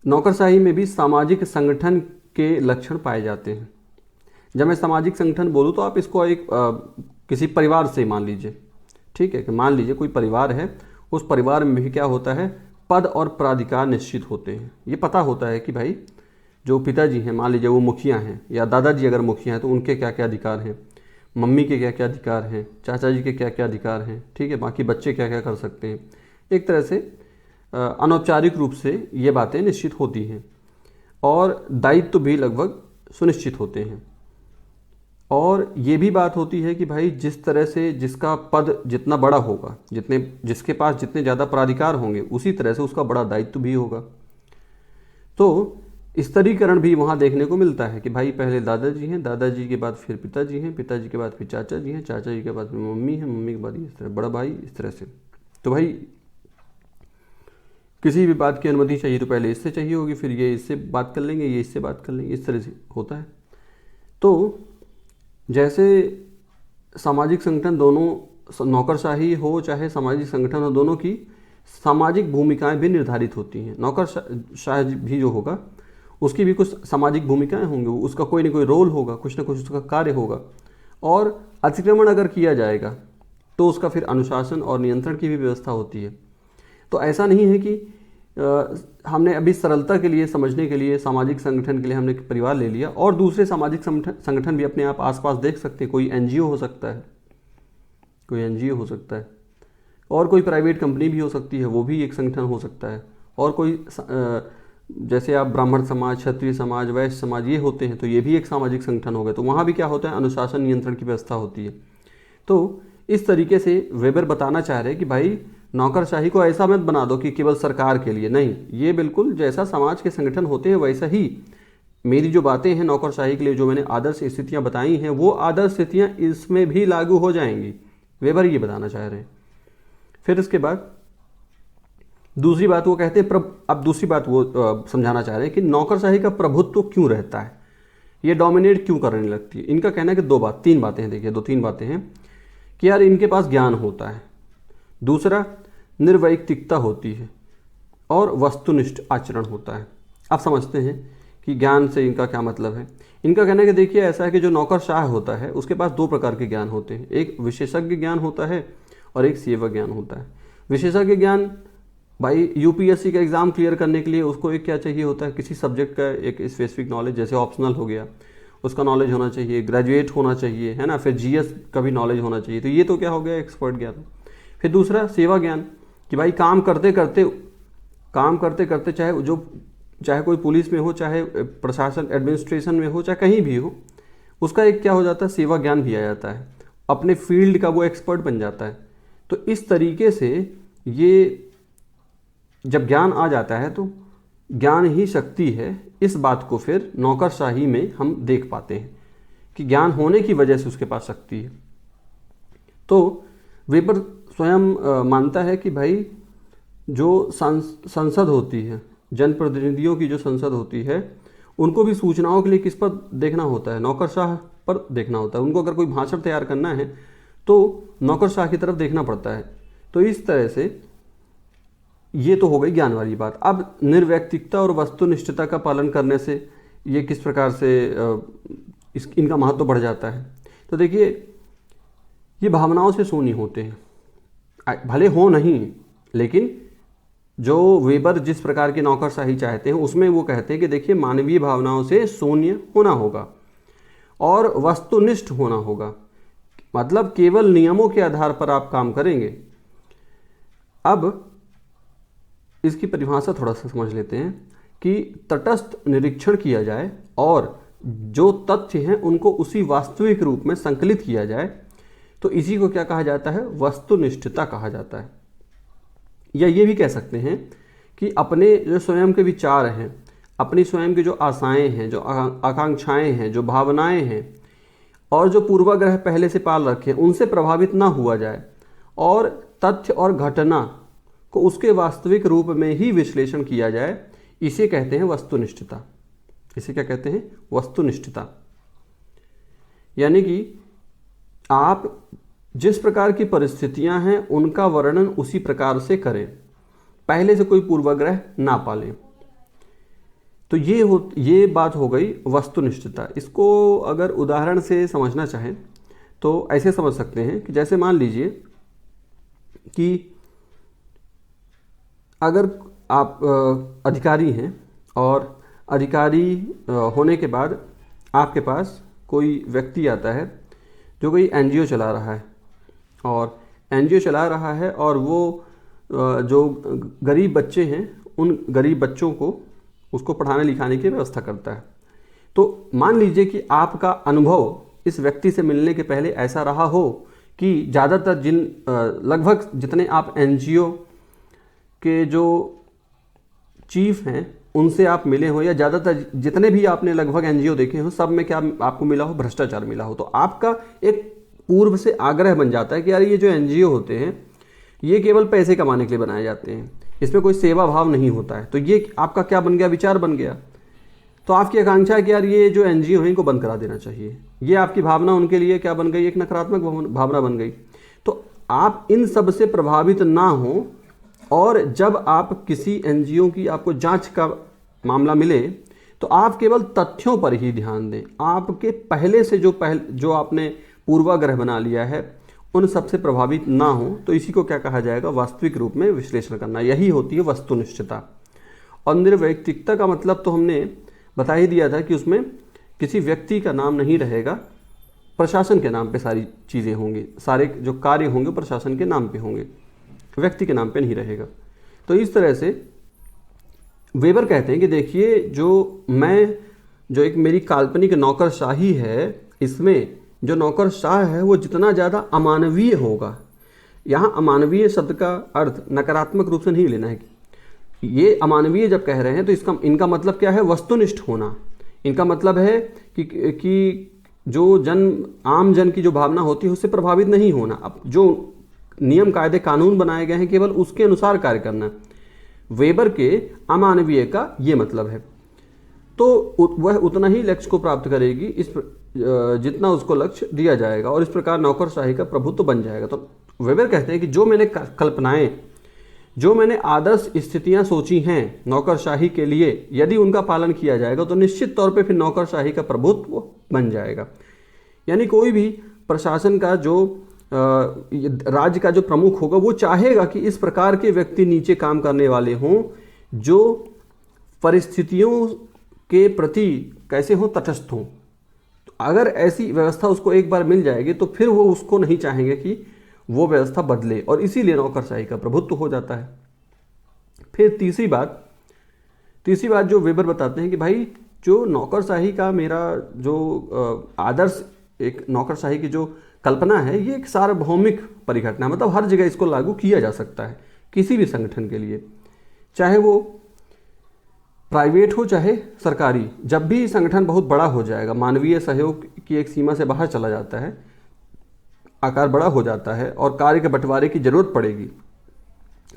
नौकरशाही में भी सामाजिक संगठन के लक्षण पाए जाते हैं। जब मैं सामाजिक संगठन बोलूँ तो आप इसको एक किसी परिवार से मान लीजिए, ठीक है, कि मान लीजिए कोई परिवार है, उस परिवार में भी क्या होता है, पद और प्राधिकार निश्चित होते हैं। ये पता होता है कि भाई जो पिताजी हैं, मान लीजिए वो मुखिया हैं, या दादाजी अगर मुखिया हैं तो उनके क्या क्या अधिकार हैं, मम्मी के क्या क्या अधिकार हैं, चाचा जी के क्या क्या अधिकार हैं, ठीक है, बाकी बच्चे क्या क्या कर सकते हैं। एक तरह से अनौपचारिक रूप से ये बातें निश्चित होती हैं, और दायित्व भी लगभग सुनिश्चित होते हैं। और ये भी बात होती है कि भाई जिस तरह से जिसका पद जितना बड़ा होगा, जिसके पास जितने ज़्यादा प्राधिकार होंगे, उसी तरह से उसका बड़ा दायित्व भी होगा। तो स्तरीकरण भी वहाँ देखने को मिलता है कि भाई पहले दादाजी हैं, दादाजी के बाद फिर पिताजी हैं, पिताजी के बाद फिर चाचा जी हैं, चाचा जी के बाद फिर मम्मी है, मम्मी के बाद इस तरह बड़ा भाई, इस तरह से। तो भाई किसी भी बात की अनुमति चाहिए तो पहले इससे चाहिए होगी, फिर ये इससे बात कर लेंगे, ये इससे बात कर लेंगे, इस तरह से होता है। तो जैसे सामाजिक संगठन दोनों, नौकरशाही हो चाहे सामाजिक संगठन हो, दोनों की सामाजिक भूमिकाएं भी निर्धारित होती हैं। नौकरशाही भी जो होगा उसकी भी कुछ सामाजिक भूमिकाएं होंगी, उसका कोई ना कोई रोल होगा, कुछ ना कुछ उसका कार्य होगा। और अतिक्रमण अगर किया जाएगा तो उसका फिर अनुशासन और नियंत्रण की भी व्यवस्था होती है। तो ऐसा नहीं है कि हमने अभी सरलता के लिए, समझने के लिए, सामाजिक संगठन के लिए हमने परिवार ले लिया, और दूसरे सामाजिक संगठन भी अपने आप आसपास देख सकते हैं। कोई एनजीओ हो सकता है, कोई एनजीओ हो सकता है, और कोई प्राइवेट कंपनी भी हो सकती है, वो भी एक संगठन हो सकता है। और कोई जैसे आप ब्राह्मण समाज, क्षत्रिय समाज, वैश्य समाज ये होते हैं, तो ये भी एक सामाजिक संगठन हो गए। तो वहाँ भी क्या होता है, अनुशासन नियंत्रण की व्यवस्था होती है। तो इस तरीके से वेबर बताना चाह रहे हैं कि भाई नौकरशाही को ऐसा मत बना दो कि केवल सरकार के लिए, नहीं, ये बिल्कुल जैसा समाज के संगठन होते हैं वैसा ही मेरी जो बातें हैं नौकरशाही के लिए, जो मैंने आदर्श स्थितियां बताई हैं, वो आदर्श स्थितियां इसमें भी लागू हो जाएंगी। वेबर ये बताना चाह रहे हैं। फिर इसके बाद दूसरी बात वो कहते हैं, अब दूसरी बात वो समझाना चाह रहे हैं कि नौकरशाही का प्रभुत्व क्यों रहता है, ये डोमिनेट क्यों करने लगती है। इनका कहना है कि 3 बातें हैं, देखिए 2-3 बातें हैं कि यार इनके पास ज्ञान होता है, दूसरा निर्वैयक्तिकता होती है, और वस्तुनिष्ठ आचरण होता है। आप समझते हैं कि ज्ञान से इनका क्या मतलब है। इनका कहना है कि देखिए ऐसा है कि जो नौकरशाह होता है उसके पास 2 प्रकार के ज्ञान होते हैं, एक विशेषज्ञ ज्ञान होता है और एक सेवा ज्ञान होता है। विशेषज्ञ ज्ञान भाई यूपीएससी का एग्ज़ाम क्लियर करने के लिए उसको एक क्या चाहिए होता है, किसी सब्जेक्ट का एक स्पेसिफिक नॉलेज, जैसे ऑप्शनल हो गया उसका नॉलेज होना चाहिए, ग्रेजुएट होना चाहिए, है ना, फिर जीएस का भी नॉलेज होना चाहिए। तो ये तो क्या हो गया, एक्सपर्ट ज्ञान। फिर दूसरा सेवा ज्ञान, कि भाई काम करते करते चाहे कोई पुलिस में हो, चाहे प्रशासन एडमिनिस्ट्रेशन में हो, चाहे कहीं भी हो, उसका एक क्या हो जाता है, सेवा ज्ञान भी आ जाता है, अपने फील्ड का वो एक्सपर्ट बन जाता है। तो इस तरीके से ये जब ज्ञान आ जाता है तो ज्ञान ही शक्ति है, इस बात को फिर नौकरशाही में हम देख पाते हैं कि ज्ञान होने की वजह से उसके पास शक्ति है। तो वेबर स्वयं मानता है कि भाई जो संसद होती है, जनप्रतिनिधियों की जो संसद होती है, उनको भी सूचनाओं के लिए किस पर देखना होता है, नौकरशाह पर देखना होता है। उनको अगर कोई भाषण तैयार करना है तो नौकरशाह की तरफ देखना पड़ता है। तो इस तरह से ये तो हो गई ज्ञान वाली बात। अब निर्वैयक्तिकता और वस्तुनिष्ठता का पालन करने से ये किस प्रकार से इनका महत्व बढ़ जाता है। तो देखिए ये भावनाओं से शून्य होते हैं, भले हो नहीं, लेकिन जो वेबर जिस प्रकार की नौकरशाही चाहते हैं उसमें वो कहते हैं कि देखिए मानवीय भावनाओं से शून्य होना होगा और वस्तुनिष्ठ होना होगा, मतलब केवल नियमों के आधार पर आप काम करेंगे। अब इसकी परिभाषा थोड़ा सा समझ लेते हैं कि तटस्थ निरीक्षण किया जाए और जो तथ्य हैं उनको उसी वास्तविक रूप में संकलित किया जाए, तो इसी को क्या कहा जाता है? वस्तुनिष्ठता कहा जाता है। या ये भी कह सकते हैं कि अपने जो स्वयं के विचार हैं, अपनी स्वयं की जो आशाएं हैं, जो आकांक्षाएं हैं, जो भावनाएं हैं और जो पूर्वाग्रह पहले से पाल रखे हैं, उनसे प्रभावित ना हुआ जाए और तथ्य और घटना को उसके वास्तविक रूप में ही विश्लेषण किया जाए, इसे कहते हैं वस्तुनिष्ठता। इसे क्या कहते हैं? वस्तुनिष्ठता। यानी कि आप जिस प्रकार की परिस्थितियां हैं उनका वर्णन उसी प्रकार से करें, पहले से कोई पूर्वाग्रह ना पालें। तो ये बात हो गई वस्तुनिष्ठता। इसको अगर उदाहरण से समझना चाहें तो ऐसे समझ सकते हैं कि जैसे मान लीजिए कि अगर आप अधिकारी हैं और अधिकारी होने के बाद आपके पास कोई व्यक्ति आता है जो कोई एनजीओ चला रहा है, और एनजीओ चला रहा है और वो जो गरीब बच्चे हैं उन गरीब बच्चों को उसको पढ़ाने लिखाने की व्यवस्था करता है। तो मान लीजिए कि आपका अनुभव इस व्यक्ति से मिलने के पहले ऐसा रहा हो कि ज़्यादातर लगभग जितने आप एनजीओ के जो चीफ हैं उनसे आप मिले हो, या ज़्यादातर जितने भी आपने लगभग एनजीओ देखे हो, सब में क्या आपको मिला हो? भ्रष्टाचार मिला हो। तो आपका एक पूर्व से आग्रह बन जाता है कि यार ये जो एनजीओ होते हैं ये केवल पैसे कमाने के लिए बनाए जाते हैं, इसमें कोई सेवा भाव नहीं होता है। तो ये आपका क्या बन गया? विचार बन गया। तो आपकी आकांक्षा है कि यार ये जो एनजीओ है इनको बंद करा देना चाहिए। ये आपकी भावना उनके लिए क्या बन गई? एक नकारात्मक भावना बन गई। तो आप इन सब से प्रभावित ना हो, और जब आप किसी एनजीओ की आपको जांच का मामला मिले तो आप केवल तथ्यों पर ही ध्यान दें। आपके पहले से जो आपने पूर्वाग्रह बना लिया है उन सब से प्रभावित ना हो। तो इसी को क्या कहा जाएगा? वास्तविक रूप में विश्लेषण करना। यही होती है वस्तुनिष्ठता। और निर्वैयक्तिकता का मतलब तो हमने बता ही दिया था कि उसमें किसी व्यक्ति का नाम नहीं रहेगा, प्रशासन के नाम पे सारी चीज़ें होंगी, सारे जो कार्य होंगे प्रशासन के नाम पे होंगे, व्यक्ति के नाम पे नहीं रहेगा। तो इस तरह से वेबर कहते हैं कि देखिए जो एक मेरी काल्पनिक नौकरशाही है, इसमें जो नौकरशाह है वो जितना ज़्यादा अमानवीय होगा, यहाँ अमानवीय शब्द का अर्थ नकारात्मक रूप से नहीं लेना है। ये अमानवीय जब कह रहे हैं तो इनका मतलब क्या है? वस्तुनिष्ठ होना। इनका मतलब है कि जो आम जन की जो भावना होती है उससे प्रभावित नहीं होना। अब जो नियम कायदे कानून बनाए गए हैं केवल उसके अनुसार कार्य करना। वेबर के अमानवीय का ये मतलब है। तो वह उतना ही लक्ष्य को प्राप्त करेगी जितना उसको लक्ष्य दिया जाएगा, और इस प्रकार नौकरशाही का प्रभुत्व बन जाएगा। तो वेबर कहते हैं कि जो मैंने आदर्श स्थितियां सोची हैं नौकरशाही के लिए, यदि उनका पालन किया जाएगा तो निश्चित तौर पे फिर नौकरशाही का प्रभुत्व बन जाएगा। यानी कोई भी प्रशासन का जो राज्य का जो प्रमुख होगा वो चाहेगा कि इस प्रकार के व्यक्ति नीचे काम करने वाले हों जो परिस्थितियों के प्रति कैसे हों? तटस्थ हों। तो अगर ऐसी व्यवस्था उसको एक बार मिल जाएगी तो फिर वो उसको नहीं चाहेंगे कि वो व्यवस्था बदले, और इसीलिए नौकरशाही का प्रभुत्व हो जाता है। फिर तीसरी बात जो वेबर बताते हैं कि भाई जो नौकरशाही का मेरा जो आदर्श एक नौकरशाही की जो कल्पना है ये एक सार्वभौमिक परिघटना, मतलब हर जगह इसको लागू किया जा सकता है किसी भी संगठन के लिए, चाहे वो प्राइवेट हो चाहे सरकारी। जब भी संगठन बहुत बड़ा हो जाएगा, मानवीय सहयोग की एक सीमा से बाहर चला जाता है, आकार बड़ा हो जाता है और कार्य के बंटवारे की जरूरत पड़ेगी,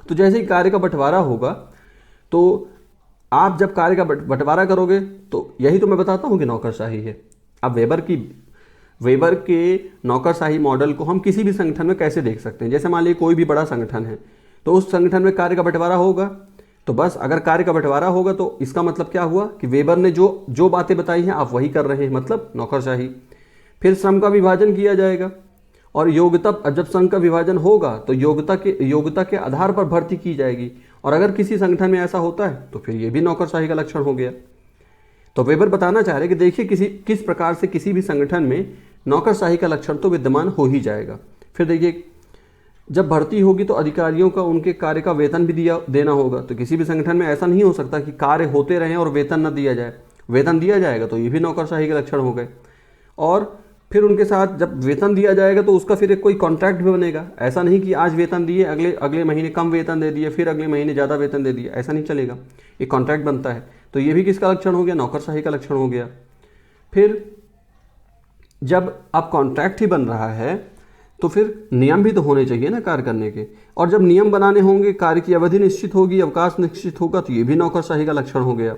तो जैसे ही कार्य का बंटवारा होगा तो आप जब कार्य का बंटवारा करोगे तो यही तो मैं बताता हूँ कि नौकरशाही है। अब वेबर के नौकरशाही मॉडल को हम किसी भी संगठन में कैसे देख सकते हैं? जैसे मान लीजिए कोई भी बड़ा संगठन है तो उस संगठन में कार्य का बंटवारा होगा, तो बस अगर कार्य का बंटवारा होगा तो इसका मतलब क्या हुआ कि वेबर ने जो बातें बताई हैं आप वही कर रहे हैं, मतलब नौकरशाही। फिर श्रम का विभाजन किया जाएगा और योग्यता, जब श्रम का विभाजन होगा तो योग्यता के आधार पर भर्ती की जाएगी, और अगर किसी संगठन में ऐसा होता है तो फिर ये भी नौकरशाही का लक्षण हो गया। तो वेबर बताना चाह रहे हैं कि देखिए किस प्रकार से किसी भी संगठन में नौकरशाही का लक्षण तो विद्यमान हो ही जाएगा। फिर देखिए जब भर्ती होगी तो अधिकारियों का उनके कार्य का वेतन भी देना होगा। तो किसी भी संगठन में ऐसा नहीं हो सकता कि कार्य होते रहें और वेतन न दिया जाए। वेतन दिया जाएगा तो ये भी नौकरशाही के लक्षण हो गए। और फिर उनके साथ जब वेतन दिया जाएगा तो उसका फिर एक कोई कॉन्ट्रैक्ट भी बनेगा। ऐसा नहीं कि आज वेतन दिए, अगले अगले महीने कम वेतन दे दिए, फिर अगले महीने ज़्यादा वेतन दे दिया, ऐसा नहीं चलेगा। एक कॉन्ट्रैक्ट बनता है। तो ये भी किसका लक्षण हो गया? नौकरशाही का लक्षण हो गया। फिर जब अब कॉन्ट्रैक्ट ही बन रहा है तो फिर नियम भी तो होने चाहिए ना कार्य करने के। और जब नियम बनाने होंगे, कार्य की अवधि निश्चित होगी, अवकाश निश्चित होगा, तो ये भी नौकरशाही का लक्षण हो गया।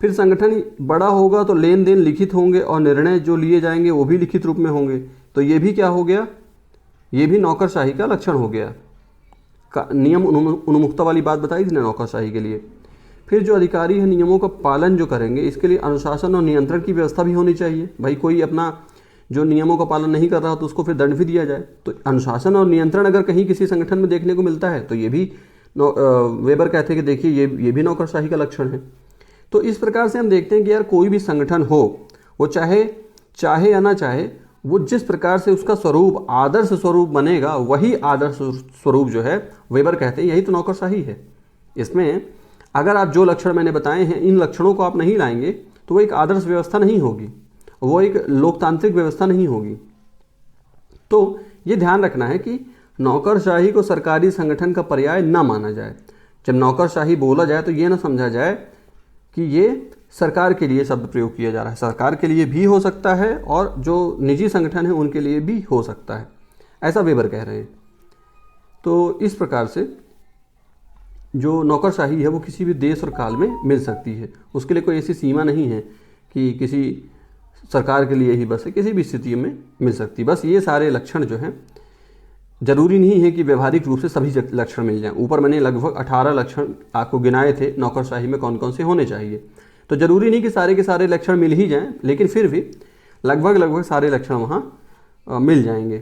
फिर संगठन बड़ा होगा तो लेन देन लिखित होंगे और निर्णय जो लिए जाएंगे वो भी लिखित रूप में होंगे। तो ये भी क्या हो गया? ये भी नौकरशाही का लक्षण हो गया। नियम उन्मुखता वाली बात बताई थी ना नौकरशाही के लिए। फिर जो अधिकारी है नियमों का पालन जो करेंगे, इसके लिए अनुशासन और नियंत्रण की व्यवस्था भी होनी चाहिए। भाई कोई अपना जो नियमों का पालन नहीं कर रहा तो उसको फिर दंड भी दिया जाए। तो अनुशासन और नियंत्रण अगर कहीं किसी संगठन में देखने को मिलता है तो ये भी वेबर कहते हैं कि देखिए ये भी नौकरशाही का लक्षण है। तो इस प्रकार से हम देखते हैं कि यार कोई भी संगठन हो, वो चाहे या ना चाहे, वो जिस प्रकार से उसका स्वरूप आदर्श स्वरूप बनेगा, वही आदर्श स्वरूप जो है वेबर कहते हैं यही तो नौकरशाही है। इसमें अगर आप जो लक्षण मैंने बताए हैं, इन लक्षणों को आप नहीं लाएंगे तो वो एक आदर्श व्यवस्था नहीं होगी, वो एक लोकतांत्रिक व्यवस्था नहीं होगी। तो ये ध्यान रखना है कि नौकरशाही को सरकारी संगठन का पर्याय ना माना जाए। जब नौकरशाही बोला जाए तो ये ना समझा जाए कि ये सरकार के लिए शब्द प्रयोग किया जा रहा है। सरकार के लिए भी हो सकता है और जो निजी संगठन है उनके लिए भी हो सकता है, ऐसा वेबर कह रहे हैं। तो इस प्रकार से जो नौकरशाही है वो किसी भी देश और काल में मिल सकती है। उसके लिए कोई ऐसी सीमा नहीं है कि किसी सरकार के लिए ही बस है, किसी भी स्थिति में मिल सकती। बस ये सारे लक्षण जो हैं, जरूरी नहीं है कि व्यवहारिक रूप से सभी लक्षण मिल जाएं। ऊपर मैंने लगभग 18 लक्षण आपको गिनाए थे नौकरशाही में कौन कौन से होने चाहिए। तो जरूरी नहीं कि सारे के सारे लक्षण मिल ही जाएं, लेकिन फिर भी लगभग सारे लक्षण वहाँ मिल जाएंगे।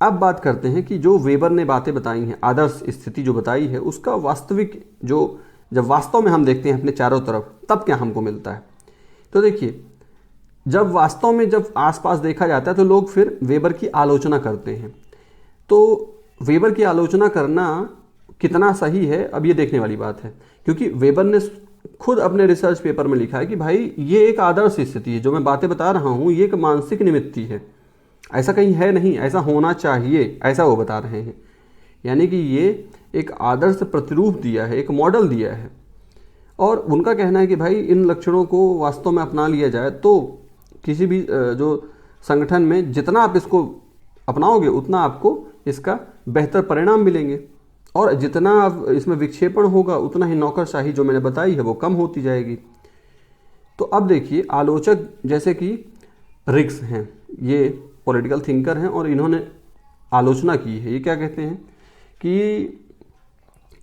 अब बात करते हैं कि जो वेबर ने बातें बताई हैं, आदर्श स्थिति जो बताई है, उसका वास्तविक जो जब वास्तव में हम देखते हैं अपने चारों तरफ, तब क्या हमको मिलता है। तो देखिए, जब वास्तव में जब आसपास देखा जाता है तो लोग फिर वेबर की आलोचना करते हैं। तो वेबर की आलोचना करना कितना सही है, अब ये देखने वाली बात है। क्योंकि वेबर ने खुद अपने रिसर्च पेपर में लिखा है कि भाई ये एक आदर्श स्थिति है, जो मैं बातें बता रहा हूँ ये एक मानसिक निमित्ति है, ऐसा कहीं है नहीं, ऐसा होना चाहिए, ऐसा वो बता रहे हैं। यानी कि ये एक आदर्श प्रतिरूप दिया है, एक मॉडल दिया है। और उनका कहना है कि भाई इन लक्षणों को वास्तव में अपना लिया जाए तो किसी भी जो संगठन में जितना आप इसको अपनाओगे उतना आपको इसका बेहतर परिणाम मिलेंगे, और जितना आप इसमें विक्षेपण होगा उतना ही नौकरशाही जो मैंने बताई है वो कम होती जाएगी। तो अब देखिए, आलोचक जैसे कि रिक्स हैं, ये पॉलिटिकल थिंकर हैं और इन्होंने आलोचना की है। ये क्या कहते हैं कि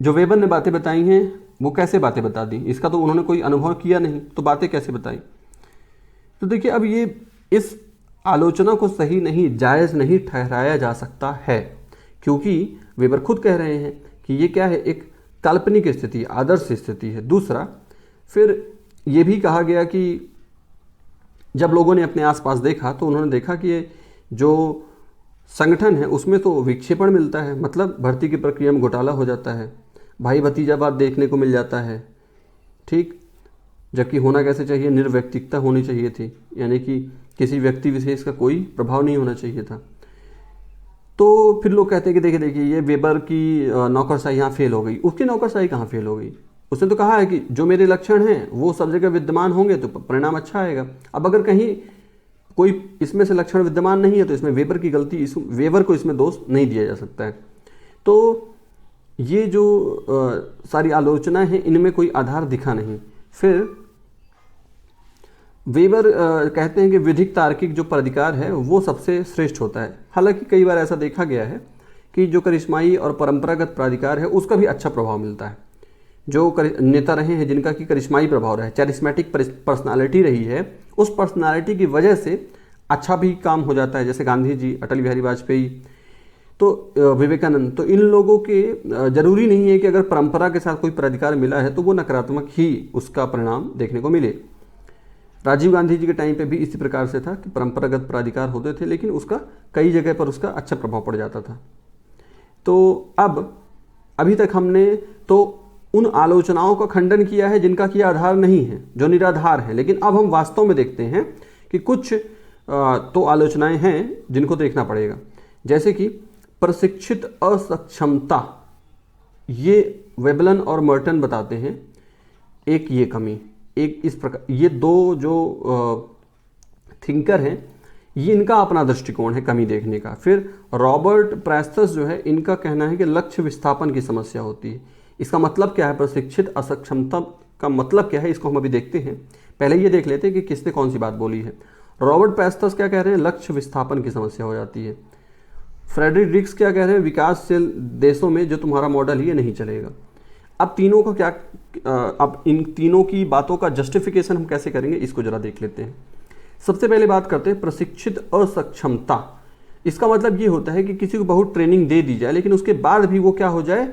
जो वेबर ने बातें बताई हैं वो कैसे बातें बता दी, इसका तो उन्होंने कोई अनुभव किया नहीं, तो बातें कैसे बताई। तो देखिए, अब ये इस आलोचना को सही नहीं, जायज़ नहीं ठहराया जा सकता है, क्योंकि वेबर खुद कह रहे हैं कि ये क्या है, एक काल्पनिक स्थिति, आदर्श स्थिति है। दूसरा, फिर ये भी कहा गया कि जब लोगों ने अपने आसपास देखा तो उन्होंने देखा कि ये जो संगठन है उसमें तो विक्षेपण मिलता है, मतलब भर्ती की प्रक्रिया में घोटाला हो जाता है, भाई भतीजावाद देखने को मिल जाता है, ठीक। जबकि होना कैसे चाहिए, निर्व्यक्तिकता होनी चाहिए थी, यानी कि किसी व्यक्ति विशेष का कोई प्रभाव नहीं होना चाहिए था। तो फिर लोग कहते हैं कि देखिए ये वेबर की नौकरशाही यहाँ फेल हो गई। उसकी नौकरशाही कहाँ फेल हो गई? उसने तो कहा है कि जो मेरे लक्षण हैं वो सब जगह विद्यमान होंगे तो परिणाम अच्छा आएगा। अब अगर कहीं कोई इसमें से लक्षण विद्यमान नहीं है तो इसमें वेबर की गलती, वेबर को इसमें दोष नहीं दिया जा सकता है। तो ये जो सारी आलोचना है इनमें कोई आधार दिखा नहीं। फिर वेबर कहते हैं कि विधिक तार्किक जो प्राधिकार है वो सबसे श्रेष्ठ होता है। हालांकि कई बार ऐसा देखा गया है कि जो करिश्माई और परंपरागत प्राधिकार है उसका भी अच्छा प्रभाव मिलता है। जो नेता रहे हैं जिनका कि करिश्माई प्रभाव रहा है, चैरिस्मेटिक पर्सनालिटी रही है, उस पर्सनालिटी की वजह से अच्छा भी काम हो जाता है। जैसे गांधी जी, अटल बिहारी वाजपेयी, तो विवेकानंद, तो इन लोगों के जरूरी नहीं है कि अगर परंपरा के साथ कोई प्राधिकार मिला है तो वो नकारात्मक ही उसका परिणाम देखने को मिले। राजीव गांधी जी के टाइम पे भी इसी प्रकार से था कि परंपरागत प्राधिकार होते थे, लेकिन उसका कई जगह पर उसका अच्छा प्रभाव पड़ जाता था। तो अब अभी तक हमने तो उन आलोचनाओं का खंडन किया है जिनका कि आधार नहीं है, जो निराधार है, लेकिन अब हम वास्तव में देखते हैं कि कुछ तो आलोचनाएं हैं जिनको देखना पड़ेगा। जैसे कि प्रशिक्षित असक्षमता, ये वेबलन और मर्टन बताते हैं एक ये कमी, एक इस प्रकार, ये दो जो थिंकर हैं, ये इनका अपना दृष्टिकोण है कमी देखने का। फिर रॉबर्ट प्रेस्थस जो है, इनका कहना है कि लक्ष्य विस्थापन की समस्या होती है। इसका मतलब क्या है, प्रशिक्षित असक्षमता का मतलब क्या है, इसको हम अभी देखते हैं। पहले ये देख लेते हैं कि किसने कौन सी बात बोली है। रॉबर्ट प्रेस्थस क्या कह रहे हैं, लक्ष्य विस्थापन की समस्या हो जाती है। फ्रेडरिक रिक्स क्या कह रहे हैं, विकासशील देशों में जो तुम्हारा मॉडल है ये नहीं चलेगा। अब तीनों का क्या, अब इन तीनों की बातों का जस्टिफिकेशन हम कैसे करेंगे, इसको जरा देख लेते हैं। सबसे पहले बात करते हैं प्रशिक्षित असक्षमता। इसका मतलब ये होता है कि किसी को बहुत ट्रेनिंग दे दी जाए, लेकिन उसके बाद भी वो क्या हो जाए,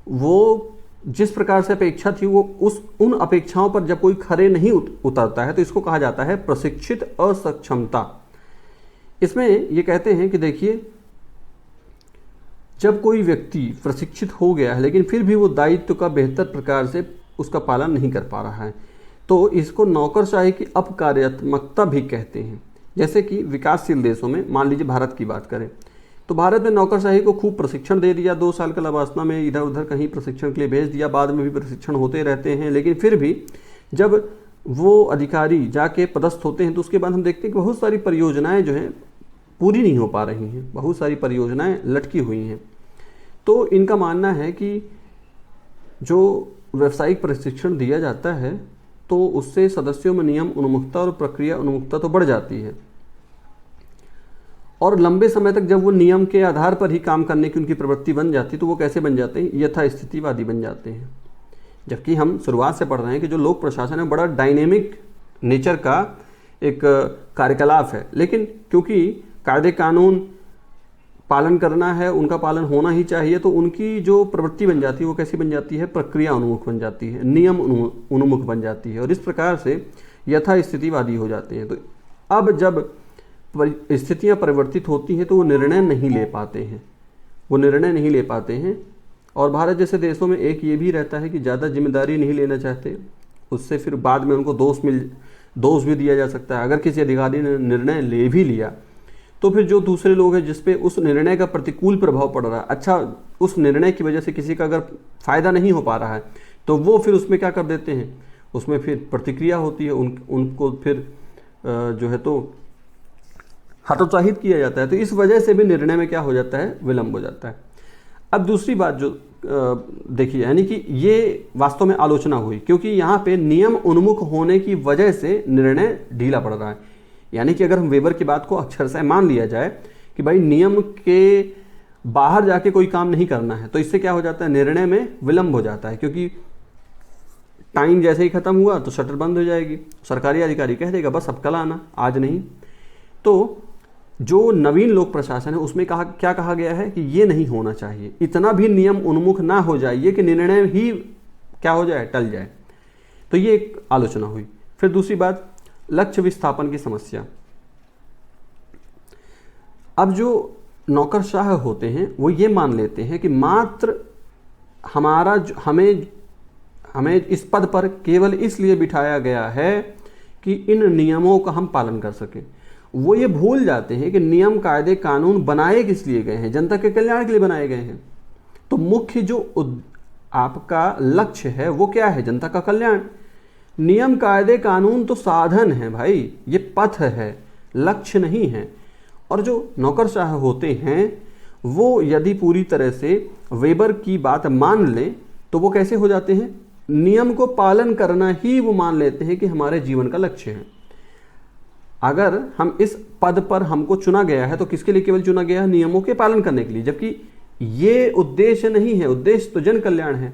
वो जिस प्रकार से अपेक्षा थी वो उन अपेक्षाओं पर जब कोई खरे नहीं उतरता है, तो इसको कहा जाता है प्रशिक्षित असक्षमता। इसमें ये कहते हैं कि देखिए, जब कोई व्यक्ति प्रशिक्षित हो गया है लेकिन फिर भी वो दायित्व का बेहतर प्रकार से उसका पालन नहीं कर पा रहा है, तो इसको नौकरशाही की अपकार्यात्मकता भी कहते हैं। जैसे कि विकासशील देशों में, मान लीजिए भारत की बात करें, तो भारत में नौकरशाही को खूब प्रशिक्षण दे दिया, 2 साल का लवासना में इधर उधर कहीं प्रशिक्षण के लिए भेज दिया, बाद में भी प्रशिक्षण होते रहते हैं, लेकिन फिर भी जब वो अधिकारी जाके पदस्थ होते हैं तो उसके बाद हम देखते हैं कि बहुत सारी परियोजनाएं जो हैं पूरी नहीं हो पा रही हैं, बहुत सारी परियोजनाएं लटकी हुई हैं। तो इनका मानना है कि जो व्यावसायिक प्रशिक्षण दिया जाता है तो उससे सदस्यों में नियम उन्मुखता और प्रक्रिया उन्मुखता तो बढ़ जाती है, और लंबे समय तक जब वो नियम के आधार पर ही काम करने की उनकी प्रवृत्ति बन जाती है तो वो कैसे बन जाते हैं, यथास्थितिवादी बन जाते हैं। जबकि हम शुरुआत से पढ़ रहे हैं कि जो लोक प्रशासन है बड़ा डायनेमिक नेचर का एक कार्यकलाप है, लेकिन क्योंकि कायदे कानून पालन करना है, उनका पालन होना ही चाहिए, तो उनकी जो प्रवृत्ति बन जाती है वो कैसी बन जाती है, प्रक्रिया उन्मुख बन जाती है, नियम उन्मुख बन जाती है, और इस प्रकार से यथास्थितिवादी हो जाते हैं। तो अब जब स्थितियां परिवर्तित होती हैं तो वो निर्णय नहीं ले पाते हैं, वो निर्णय नहीं ले पाते हैं। और भारत जैसे देशों में एक ये भी रहता है कि ज़्यादा जिम्मेदारी नहीं लेना चाहते, उससे फिर बाद में उनको दोष भी दिया जा सकता है। अगर किसी अधिकारी ने निर्णय ले भी लिया तो फिर जो दूसरे लोग हैं जिस पे उस निर्णय का प्रतिकूल प्रभाव पड़ रहा है, अच्छा उस निर्णय की वजह से किसी का अगर फ़ायदा नहीं हो पा रहा है, तो वो फिर उसमें क्या कर देते हैं, उसमें फिर प्रतिक्रिया होती है, उनको फिर जो है तो हतोत्साहित किया जाता है। तो इस वजह से भी निर्णय में क्या हो जाता है, विलंब हो जाता है। अब दूसरी बात जो देखिए, यानी कि ये वास्तव में आलोचना हुई क्योंकि यहाँ पे नियम उन्मुख होने की वजह से निर्णय ढीला पड़ रहा है। यानी कि अगर हम वेबर की बात को अक्षरशः मान लिया जाए कि भाई नियम के बाहर जाके कोई काम नहीं करना है, तो इससे क्या हो जाता है, निर्णय में विलंब हो जाता है, क्योंकि टाइम जैसे ही खत्म हुआ तो शटर बंद हो जाएगी, सरकारी अधिकारी कह देगा बस अब कल आना, आज नहीं। तो जो नवीन लोक प्रशासन है उसमें क्या कहा गया है कि ये नहीं होना चाहिए, इतना भी नियम उन्मुख ना हो जाइए कि निर्णय ही क्या हो जाए, टल जाए। तो ये एक आलोचना हुई। फिर दूसरी बात, लक्ष्य विस्थापन की समस्या। अब जो नौकरशाह होते हैं वो ये मान लेते हैं कि मात्र हमें इस पद पर केवल इसलिए बिठाया गया है कि इन नियमों का हम पालन कर सकें। वो ये भूल जाते हैं कि नियम कायदे कानून बनाए किस लिए गए हैं, जनता के कल्याण के लिए बनाए गए हैं। तो मुख्य जो आपका लक्ष्य है वो क्या है, जनता का कल्याण। नियम कायदे कानून तो साधन है भाई, ये पथ है, लक्ष्य नहीं है। और जो नौकरशाह होते हैं वो यदि पूरी तरह से वेबर की बात मान लें तो वो कैसे हो जाते हैं, नियम को पालन करना ही वो मान लेते हैं कि हमारे जीवन का लक्ष्य है। अगर हम इस पद पर हमको चुना गया है तो किसके लिए केवल चुना गया है, नियमों के पालन करने के लिए, जबकि ये उद्देश्य नहीं है, उद्देश्य तो जन कल्याण है।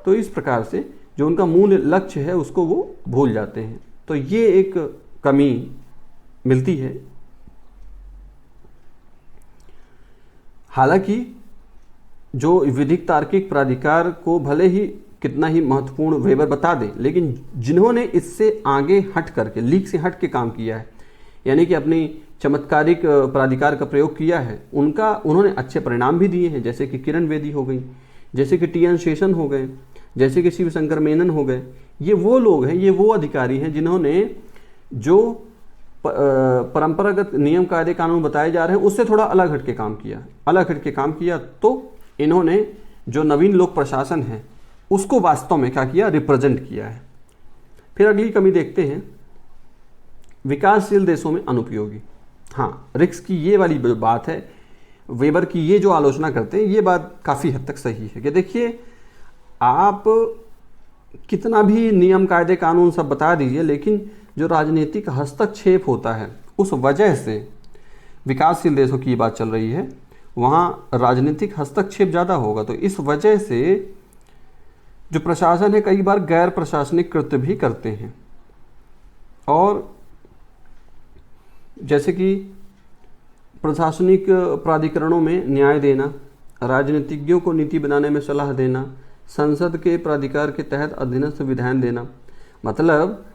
तो इस प्रकार से जो उनका मूल लक्ष्य है उसको वो भूल जाते हैं। तो ये एक कमी मिलती है। हालांकि जो विधिक तार्किक प्राधिकार को भले ही कितना ही महत्वपूर्ण वेबर बता दें, लेकिन जिन्होंने इससे आगे हट करके, लीक से हट के काम किया है, यानी कि अपनी चमत्कारिक प्राधिकार का प्रयोग किया है उन्होंने अच्छे परिणाम भी दिए हैं, जैसे कि किरण बेदी हो गई, जैसे कि टी एन शेषन हो गए, जैसे कि शिव शंकर मेनन हो गए। ये वो लोग हैं, ये वो अधिकारी हैं जिन्होंने जो परंपरागत नियम कायदे कानून बताए जा रहे हैं उससे थोड़ा अलग हटके काम किया। तो इन्होंने जो नवीन लोक प्रशासन है उसको वास्तव में क्या किया, रिप्रेजेंट किया है। फिर अगली कमी देखते हैं, विकासशील देशों में अनुपयोगी। हाँ, रिक्स की ये वाली बात है, वेबर की ये जो आलोचना करते हैं ये बात काफ़ी हद तक सही है कि देखिए आप कितना भी नियम कायदे कानून सब बता दीजिए, लेकिन जो राजनीतिक हस्तक्षेप होता है उस वजह से, विकासशील देशों की बात चल रही है, वहाँ राजनीतिक हस्तक्षेप ज़्यादा होगा। तो इस वजह से जो प्रशासन है कई बार गैर प्रशासनिक कृत्य भी करते हैं। और जैसे कि प्रशासनिक प्राधिकरणों में न्याय देना, राजनीतिज्ञों को नीति बनाने में सलाह देना, संसद के प्राधिकार के तहत अधीनस्थ विधान देना। मतलब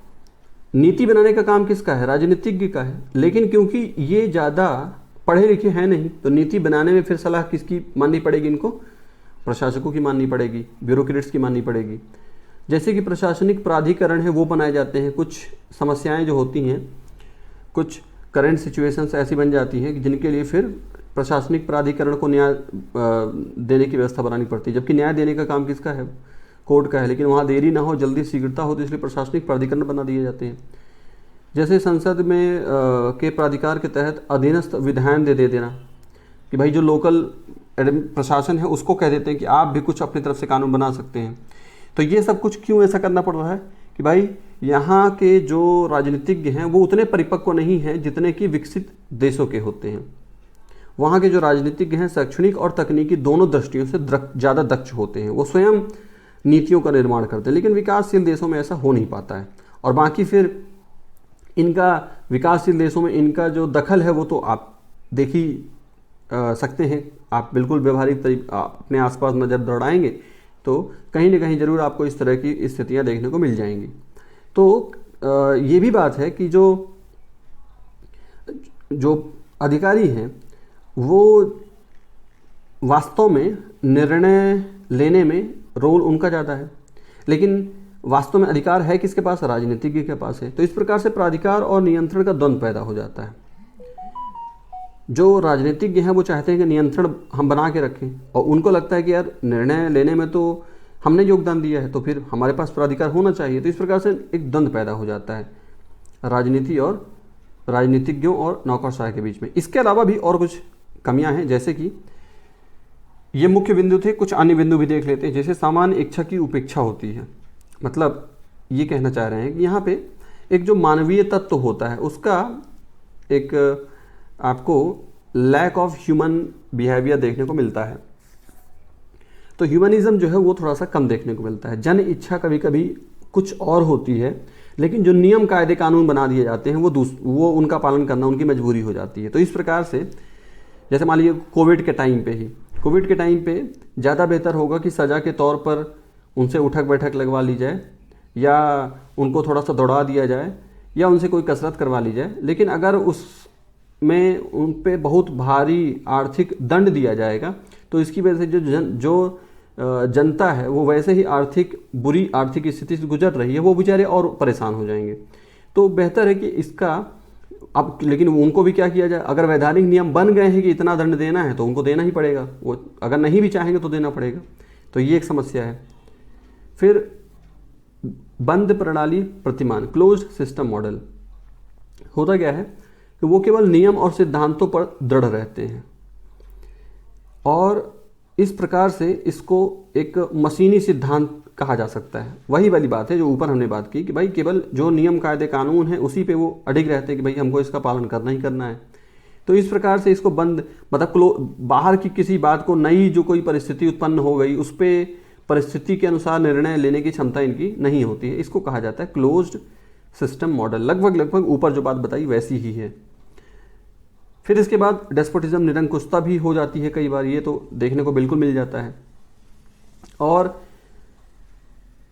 नीति बनाने का काम किसका है, राजनीतिज्ञ का है, लेकिन क्योंकि ये ज़्यादा पढ़े लिखे हैं नहीं तो नीति बनाने में फिर सलाह किसकी माननी पड़ेगी, इनको प्रशासकों की माननी पड़ेगी, ब्यूरोक्रेट्स की माननी पड़ेगी। जैसे कि प्रशासनिक प्राधिकरण है वो बनाए जाते हैं, कुछ समस्याएं जो होती हैं, कुछ करंट सिचुएशंस ऐसी बन जाती हैं कि जिनके लिए फिर प्रशासनिक प्राधिकरण को न्याय देने की व्यवस्था बनानी पड़ती है, जबकि न्याय देने का काम किसका है, कोर्ट का है। लेकिन वहाँ देरी ना हो, जल्दी शीघ्रता हो, तो इसलिए प्रशासनिक प्राधिकरण बना दिए जाते हैं। जैसे संसद में के प्राधिकार के तहत अधीनस्थ विधान दे देना कि भाई जो लोकल प्रशासन है उसको कह देते हैं कि आप भी कुछ अपनी तरफ से कानून बना सकते हैं। तो ये सब कुछ क्यों ऐसा करना पड़ रहा है कि भाई यहाँ के जो राजनीतिज्ञ हैं वो उतने परिपक्व नहीं हैं जितने कि विकसित देशों के होते हैं। वहाँ के जो राजनीतिज्ञ हैं शैक्षणिक और तकनीकी दोनों दृष्टियों से ज़्यादा दक्ष होते हैं, वो स्वयं नीतियों का निर्माण करते हैं। लेकिन विकासशील देशों में ऐसा हो नहीं पाता है। और बाकी फिर इनका विकासशील देशों में इनका जो दखल है वो तो आप देख ही सकते हैं। आप बिल्कुल व्यवहारिक तरीके अपने आसपास नज़र दौड़ाएंगे तो कहीं ना कहीं ज़रूर आपको इस तरह की स्थितियां देखने को मिल जाएंगी। तो ये भी बात है कि जो अधिकारी हैं वो वास्तव में निर्णय लेने में रोल उनका ज़्यादा है, लेकिन वास्तव में अधिकार है किसके पास, राजनीतिज्ञ के पास है। तो इस प्रकार से प्राधिकार और नियंत्रण का द्वंद्व पैदा हो जाता है। जो राजनीतिज्ञ हैं वो चाहते हैं कि नियंत्रण हम बना के रखें, और उनको लगता है कि यार निर्णय लेने में तो हमने योगदान दिया है तो फिर हमारे पास प्राधिकार होना चाहिए। तो इस प्रकार से एक द्वंद्व पैदा हो जाता है राजनीति और राजनीतिज्ञों और नौकरशाह के बीच में। इसके अलावा भी और कुछ कमियां हैं, जैसे कि ये मुख्य बिंदु थे, कुछ अन्य बिंदु भी देख लेते हैं। जैसे सामान्य इच्छा की उपेक्षा होती है, मतलब ये कहना चाह रहे हैं कि यहाँ पे एक जो मानवीय तत्व होता है उसका एक आपको लैक ऑफ ह्यूमन बिहेवियर देखने को मिलता है। तो ह्यूमनिज्म जो है वो थोड़ा सा कम देखने को मिलता है। जन इच्छा कभी कभी कुछ और होती है, लेकिन जो नियम कायदे कानून बना दिए जाते हैं वो उनका पालन करना उनकी मजबूरी हो जाती है। तो इस प्रकार से जैसे मान लीजिए कोविड के टाइम पे ज़्यादा बेहतर होगा कि सज़ा के तौर पर उनसे उठक बैठक लगवा ली जाए, या उनको थोड़ा सा दौड़ा दिया जाए, या उनसे कोई कसरत करवा ली जाए। लेकिन अगर उसमें उन पे बहुत भारी आर्थिक दंड दिया जाएगा तो इसकी वजह से जो जनता है वो वैसे ही बुरी आर्थिक स्थिति से गुजर रही है, वो बेचारे और परेशान हो जाएंगे। तो बेहतर है कि इसका अब, लेकिन उनको भी क्या किया जाए, अगर वैधानिक नियम बन गए हैं कि इतना दंड देना है तो उनको देना ही पड़ेगा, वो अगर नहीं भी चाहेंगे तो देना पड़ेगा। तो ये एक समस्या है। फिर बंद प्रणाली प्रतिमान, क्लोज्ड सिस्टम मॉडल, होता क्या है कि वो केवल नियम और सिद्धांतों पर दृढ़ रहते हैं, और इस प्रकार से इसको एक मशीनी सिद्धांत कहा जा सकता है। वही वाली बात है जो ऊपर हमने बात की कि भाई केवल जो नियम कायदे कानून है उसी पे वो अडिग रहते हैं कि भाई हमको इसका पालन करना ही करना है। तो इस प्रकार से इसको बंद, मतलब बाहर की किसी बात को, नई जो कोई परिस्थिति उत्पन्न हो गई उस पर परिस्थिति के अनुसार निर्णय लेने की क्षमता इनकी नहीं होती है। इसको कहा जाता है क्लोज्ड सिस्टम मॉडल। लगभग ऊपर जो बात बताई वैसी ही है। फिर इसके बाद डेस्पोटिज्म, निरंकुशता भी हो जाती है कई बार, ये तो देखने को बिल्कुल मिल जाता है। और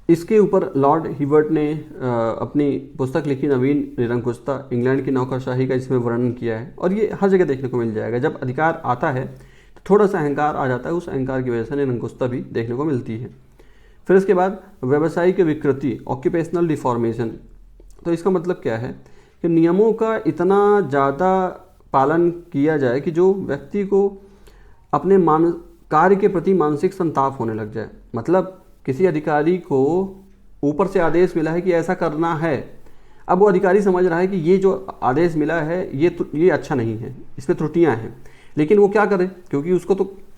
इसके ऊपर लॉर्ड हिबर्ट ने अपनी पुस्तक लिखी नवीन निरंकुशता, इंग्लैंड की नौकरशाही का इसमें वर्णन किया है। और ये हर जगह देखने को मिल जाएगा। जब अधिकार आता है तो थोड़ा सा अहंकार आ जाता है, उस अहंकार की वजह से निरंकुशता भी देखने को मिलती है। फिर इसके बाद व्यवसायिक विकृति, ऑक्यूपेशनल डिफॉर्मेशन। तो इसका मतलब क्या है कि नियमों का इतना ज़्यादा पालन किया जाए कि जो व्यक्ति को अपने कार्य के प्रति मानसिक संताप होने लग जाए। मतलब किसी अधिकारी को ऊपर से आदेश मिला है कि ऐसा करना है, अब वो अधिकारी समझ रहा है कि ये जो आदेश मिला है ये अच्छा नहीं है, इसमें त्रुटियां हैं, लेकिन वो क्या करे, क्योंकि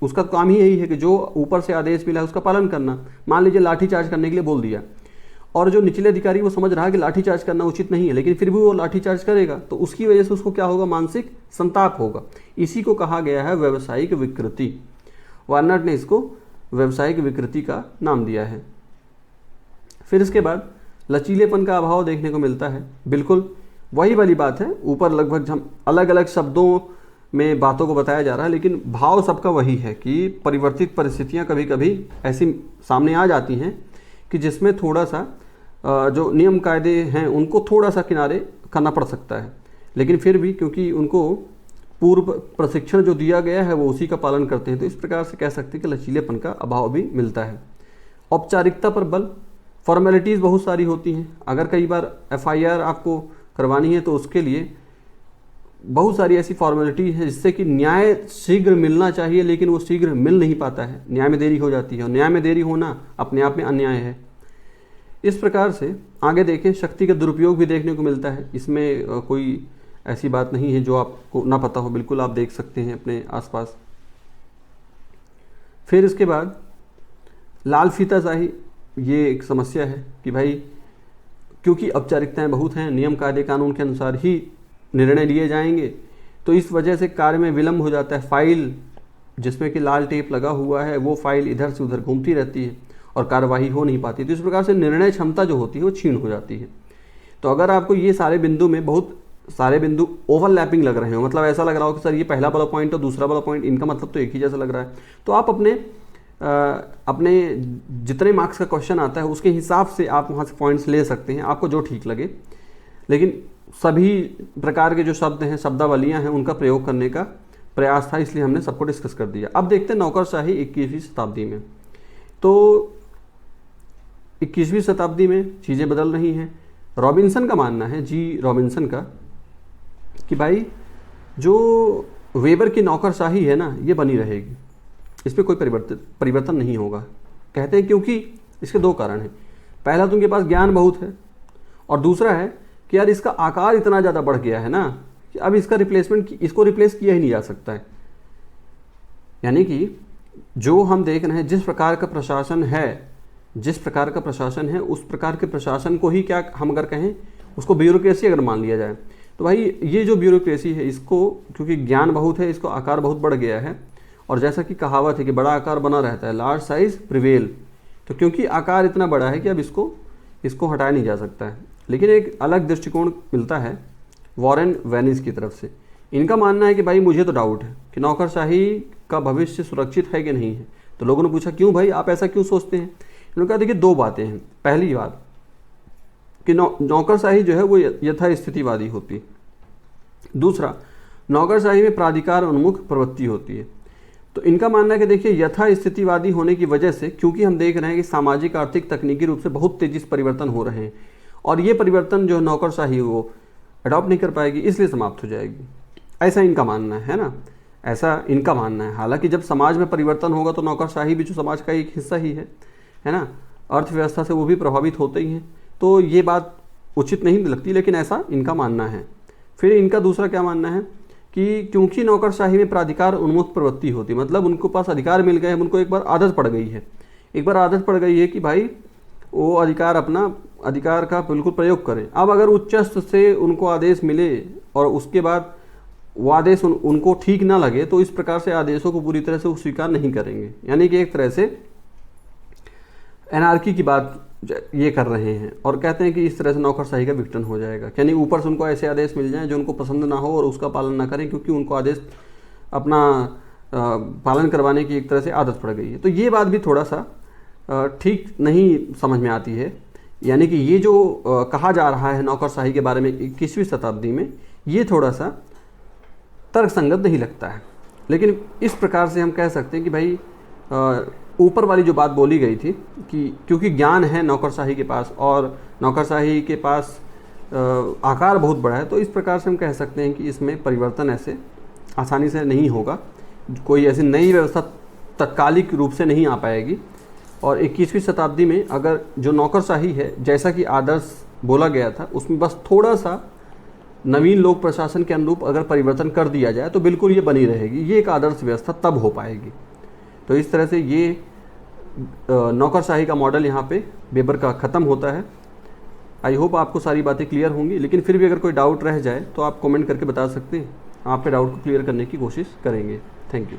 उसका काम ही यही है कि जो ऊपर से आदेश मिला है उसका पालन करना। मान लीजिए लाठीचार्ज करने के लिए बोल दिया, और जो निचले अधिकारी वो समझ रहा है कि लाठीचार्ज करना उचित नहीं है, लेकिन फिर भी वो लाठीचार्ज करेगा, तो उसकी वजह से उसको क्या होगा, मानसिक संताप होगा। इसी को कहा गया है व्यावसायिक विकृति। वार्नर ने इसको व्यावसायिक विकृति का नाम दिया है। फिर इसके बाद लचीलेपन का अभाव देखने को मिलता है। बिल्कुल वही वाली बात है, ऊपर लगभग हम अलग अलग शब्दों में बातों को बताया जा रहा है, लेकिन भाव सबका वही है कि परिवर्तित परिस्थितियां कभी कभी ऐसी सामने आ जाती हैं कि जिसमें थोड़ा सा जो नियम कायदे हैं उनको थोड़ा सा किनारे करना पड़ सकता है, लेकिन फिर भी क्योंकि उनको पूर्व प्रशिक्षण जो दिया गया है वो उसी का पालन करते हैं, तो इस प्रकार से कह सकते हैं कि लचीलेपन का अभाव भी मिलता है। औपचारिकता पर बल, फॉर्मेलिटीज़ बहुत सारी होती हैं। अगर कई बार एफआईआर आपको करवानी है तो उसके लिए बहुत सारी ऐसी फॉर्मेलिटी है जिससे कि न्याय शीघ्र मिलना चाहिए, लेकिन वो शीघ्र मिल नहीं पाता है, न्याय में देरी हो जाती है, और न्याय में देरी होना अपने आप में अन्याय है। इस प्रकार से आगे देखें, शक्ति का दुरुपयोग भी देखने को मिलता है। इसमें कोई ऐसी बात नहीं है जो आपको ना पता हो, बिल्कुल आप देख सकते हैं अपने आसपास। फिर इसके बाद लाल फीताशाही, ये एक समस्या है कि भाई क्योंकि औपचारिकताएं बहुत हैं, नियम कायदे कानून के अनुसार ही निर्णय लिए जाएंगे, तो इस वजह से कार्य में विलंब हो जाता है। फाइल जिसमें कि लाल टेप लगा हुआ है वो फाइल इधर से उधर घूमती रहती है और कार्यवाही हो नहीं पाती, तो इस प्रकार से निर्णय क्षमता जो होती है वो क्षीण हो जाती है। तो अगर आपको ये सारे बिंदु में बहुत सारे बिंदु ओवरलैपिंग लग रहे हो, मतलब ऐसा लग रहा हो कि सर ये पहला वाला पॉइंट और दूसरा वाला पॉइंट इनका मतलब तो एक ही जैसा लग रहा है, तो आप अपने जितने मार्क्स का क्वेश्चन आता है उसके हिसाब से आप वहाँ से पॉइंट्स ले सकते हैं, आपको जो ठीक लगे। लेकिन सभी प्रकार के जो शब्द हैं, शब्दावलियाँ हैं, उनका प्रयोग करने का प्रयास था, इसलिए हमने सबको डिस्कस कर दिया। अब देखते हैं नौकरशाही 21वीं शताब्दी में। तो 21वीं शताब्दी में चीज़ें बदल रही हैं। रॉबिन्सन का मानना है, जी रॉबिन्सन का, कि भाई जो वेबर की नौकरशाही है ना ये बनी रहेगी, इसमें कोई परिवर्तन नहीं होगा। कहते हैं क्योंकि इसके दो कारण हैं। पहला तो उनके पास ज्ञान बहुत है, और दूसरा है कि यार इसका आकार इतना ज़्यादा बढ़ गया है ना कि अब इसको रिप्लेस किया ही नहीं जा सकता है। यानी कि जो हम देख रहे हैं जिस प्रकार का प्रशासन है उस प्रकार के प्रशासन को ही क्या हम अगर कहें उसको ब्यूरोक्रेसी अगर मान लिया जाए, तो भाई ये जो ब्यूरोक्रेसी है इसको क्योंकि ज्ञान बहुत है, इसको आकार बहुत बढ़ गया है, और जैसा कि कहावत है कि बड़ा आकार बना रहता है, लार्ज साइज प्रिवेल, तो क्योंकि आकार इतना बड़ा है कि अब इसको हटाया नहीं जा सकता है। लेकिन एक अलग दृष्टिकोण मिलता है वॉरेन वेनिस की तरफ से। इनका मानना है कि भाई मुझे तो डाउट है कि नौकरशाही का भविष्य सुरक्षित है कि नहीं है। तो लोगों ने पूछा क्यों भाई, आप ऐसा क्यों सोचते हैं? इन्होंने कहा देखिए दो बातें हैं। पहली बात कि नौकरशाही जो है वो यथास्थितिवादी होती है। दूसरा, नौकरशाही में प्राधिकार उन्मुख प्रवृत्ति होती है। तो इनका मानना है कि देखिए यथास्थितिवादी होने की वजह से, क्योंकि हम देख रहे हैं कि सामाजिक आर्थिक तकनीकी रूप से बहुत तेजी से परिवर्तन हो रहे हैं, और ये परिवर्तन जो नौकरशाही वो अडॉप्ट नहीं कर पाएगी, इसलिए समाप्त हो जाएगी। ऐसा इनका मानना है ना, ऐसा इनका मानना है। हालांकि जब समाज में परिवर्तन होगा तो नौकरशाही भी जो समाज का एक हिस्सा ही है ना, अर्थव्यवस्था से वो भी प्रभावित होते ही हैं। तो ये बात उचित नहीं लगती, लेकिन ऐसा इनका मानना है। फिर इनका दूसरा क्या मानना है कि क्योंकि नौकरशाही में प्राधिकार उन्मुख प्रवृत्ति होती, मतलब उनको पास अधिकार मिल गए, उनको एक बार आदत पड़ गई है कि भाई वो अपना अधिकार का बिल्कुल प्रयोग करें। अब अगर उच्चस्थ से उनको आदेश मिले और उसके बाद वो आदेश उनको ठीक ना लगे, तो इस प्रकार से आदेशों को पूरी तरह से वो स्वीकार नहीं करेंगे। यानी कि एक तरह से एनार्की की बात ये कर रहे हैं, और कहते हैं कि इस तरह से नौकरशाही का विघटन हो जाएगा। यानी ऊपर से उनको ऐसे आदेश मिल जाएं जो उनको पसंद ना हो और उसका पालन ना करें, क्योंकि उनको आदेश अपना पालन करवाने की एक तरह से आदत पड़ गई है। तो ये बात भी थोड़ा सा ठीक नहीं समझ में आती है। यानी कि ये जो कहा जा रहा है नौकरशाही के बारे में 21वीं शताब्दी में, ये थोड़ा सा तर्कसंगत नहीं लगता है। लेकिन इस प्रकार से हम कह सकते हैं कि भाई ऊपर वाली जो बात बोली गई थी कि क्योंकि ज्ञान है नौकरशाही के पास और नौकरशाही के पास आकार बहुत बड़ा है, तो इस प्रकार से हम कह सकते हैं कि इसमें परिवर्तन ऐसे आसानी से नहीं होगा। कोई ऐसी नई व्यवस्था तत्कालिक रूप से नहीं आ पाएगी। और 21वीं शताब्दी में अगर जो नौकरशाही है, जैसा कि आदर्श बोला गया था, उसमें बस थोड़ा सा नवीन लोक प्रशासन के अनुरूप अगर परिवर्तन कर दिया जाए तो बिल्कुल ये बनी रहेगी। ये एक आदर्श व्यवस्था तब हो पाएगी। तो इस तरह से ये नौकरशाही का मॉडल यहाँ पे वेबर का ख़त्म होता है। आई होप आपको सारी बातें क्लियर होंगी, लेकिन फिर भी अगर कोई डाउट रह जाए तो आप कमेंट करके बता सकते हैं। आप पे डाउट को क्लियर करने की कोशिश करेंगे। Thank you.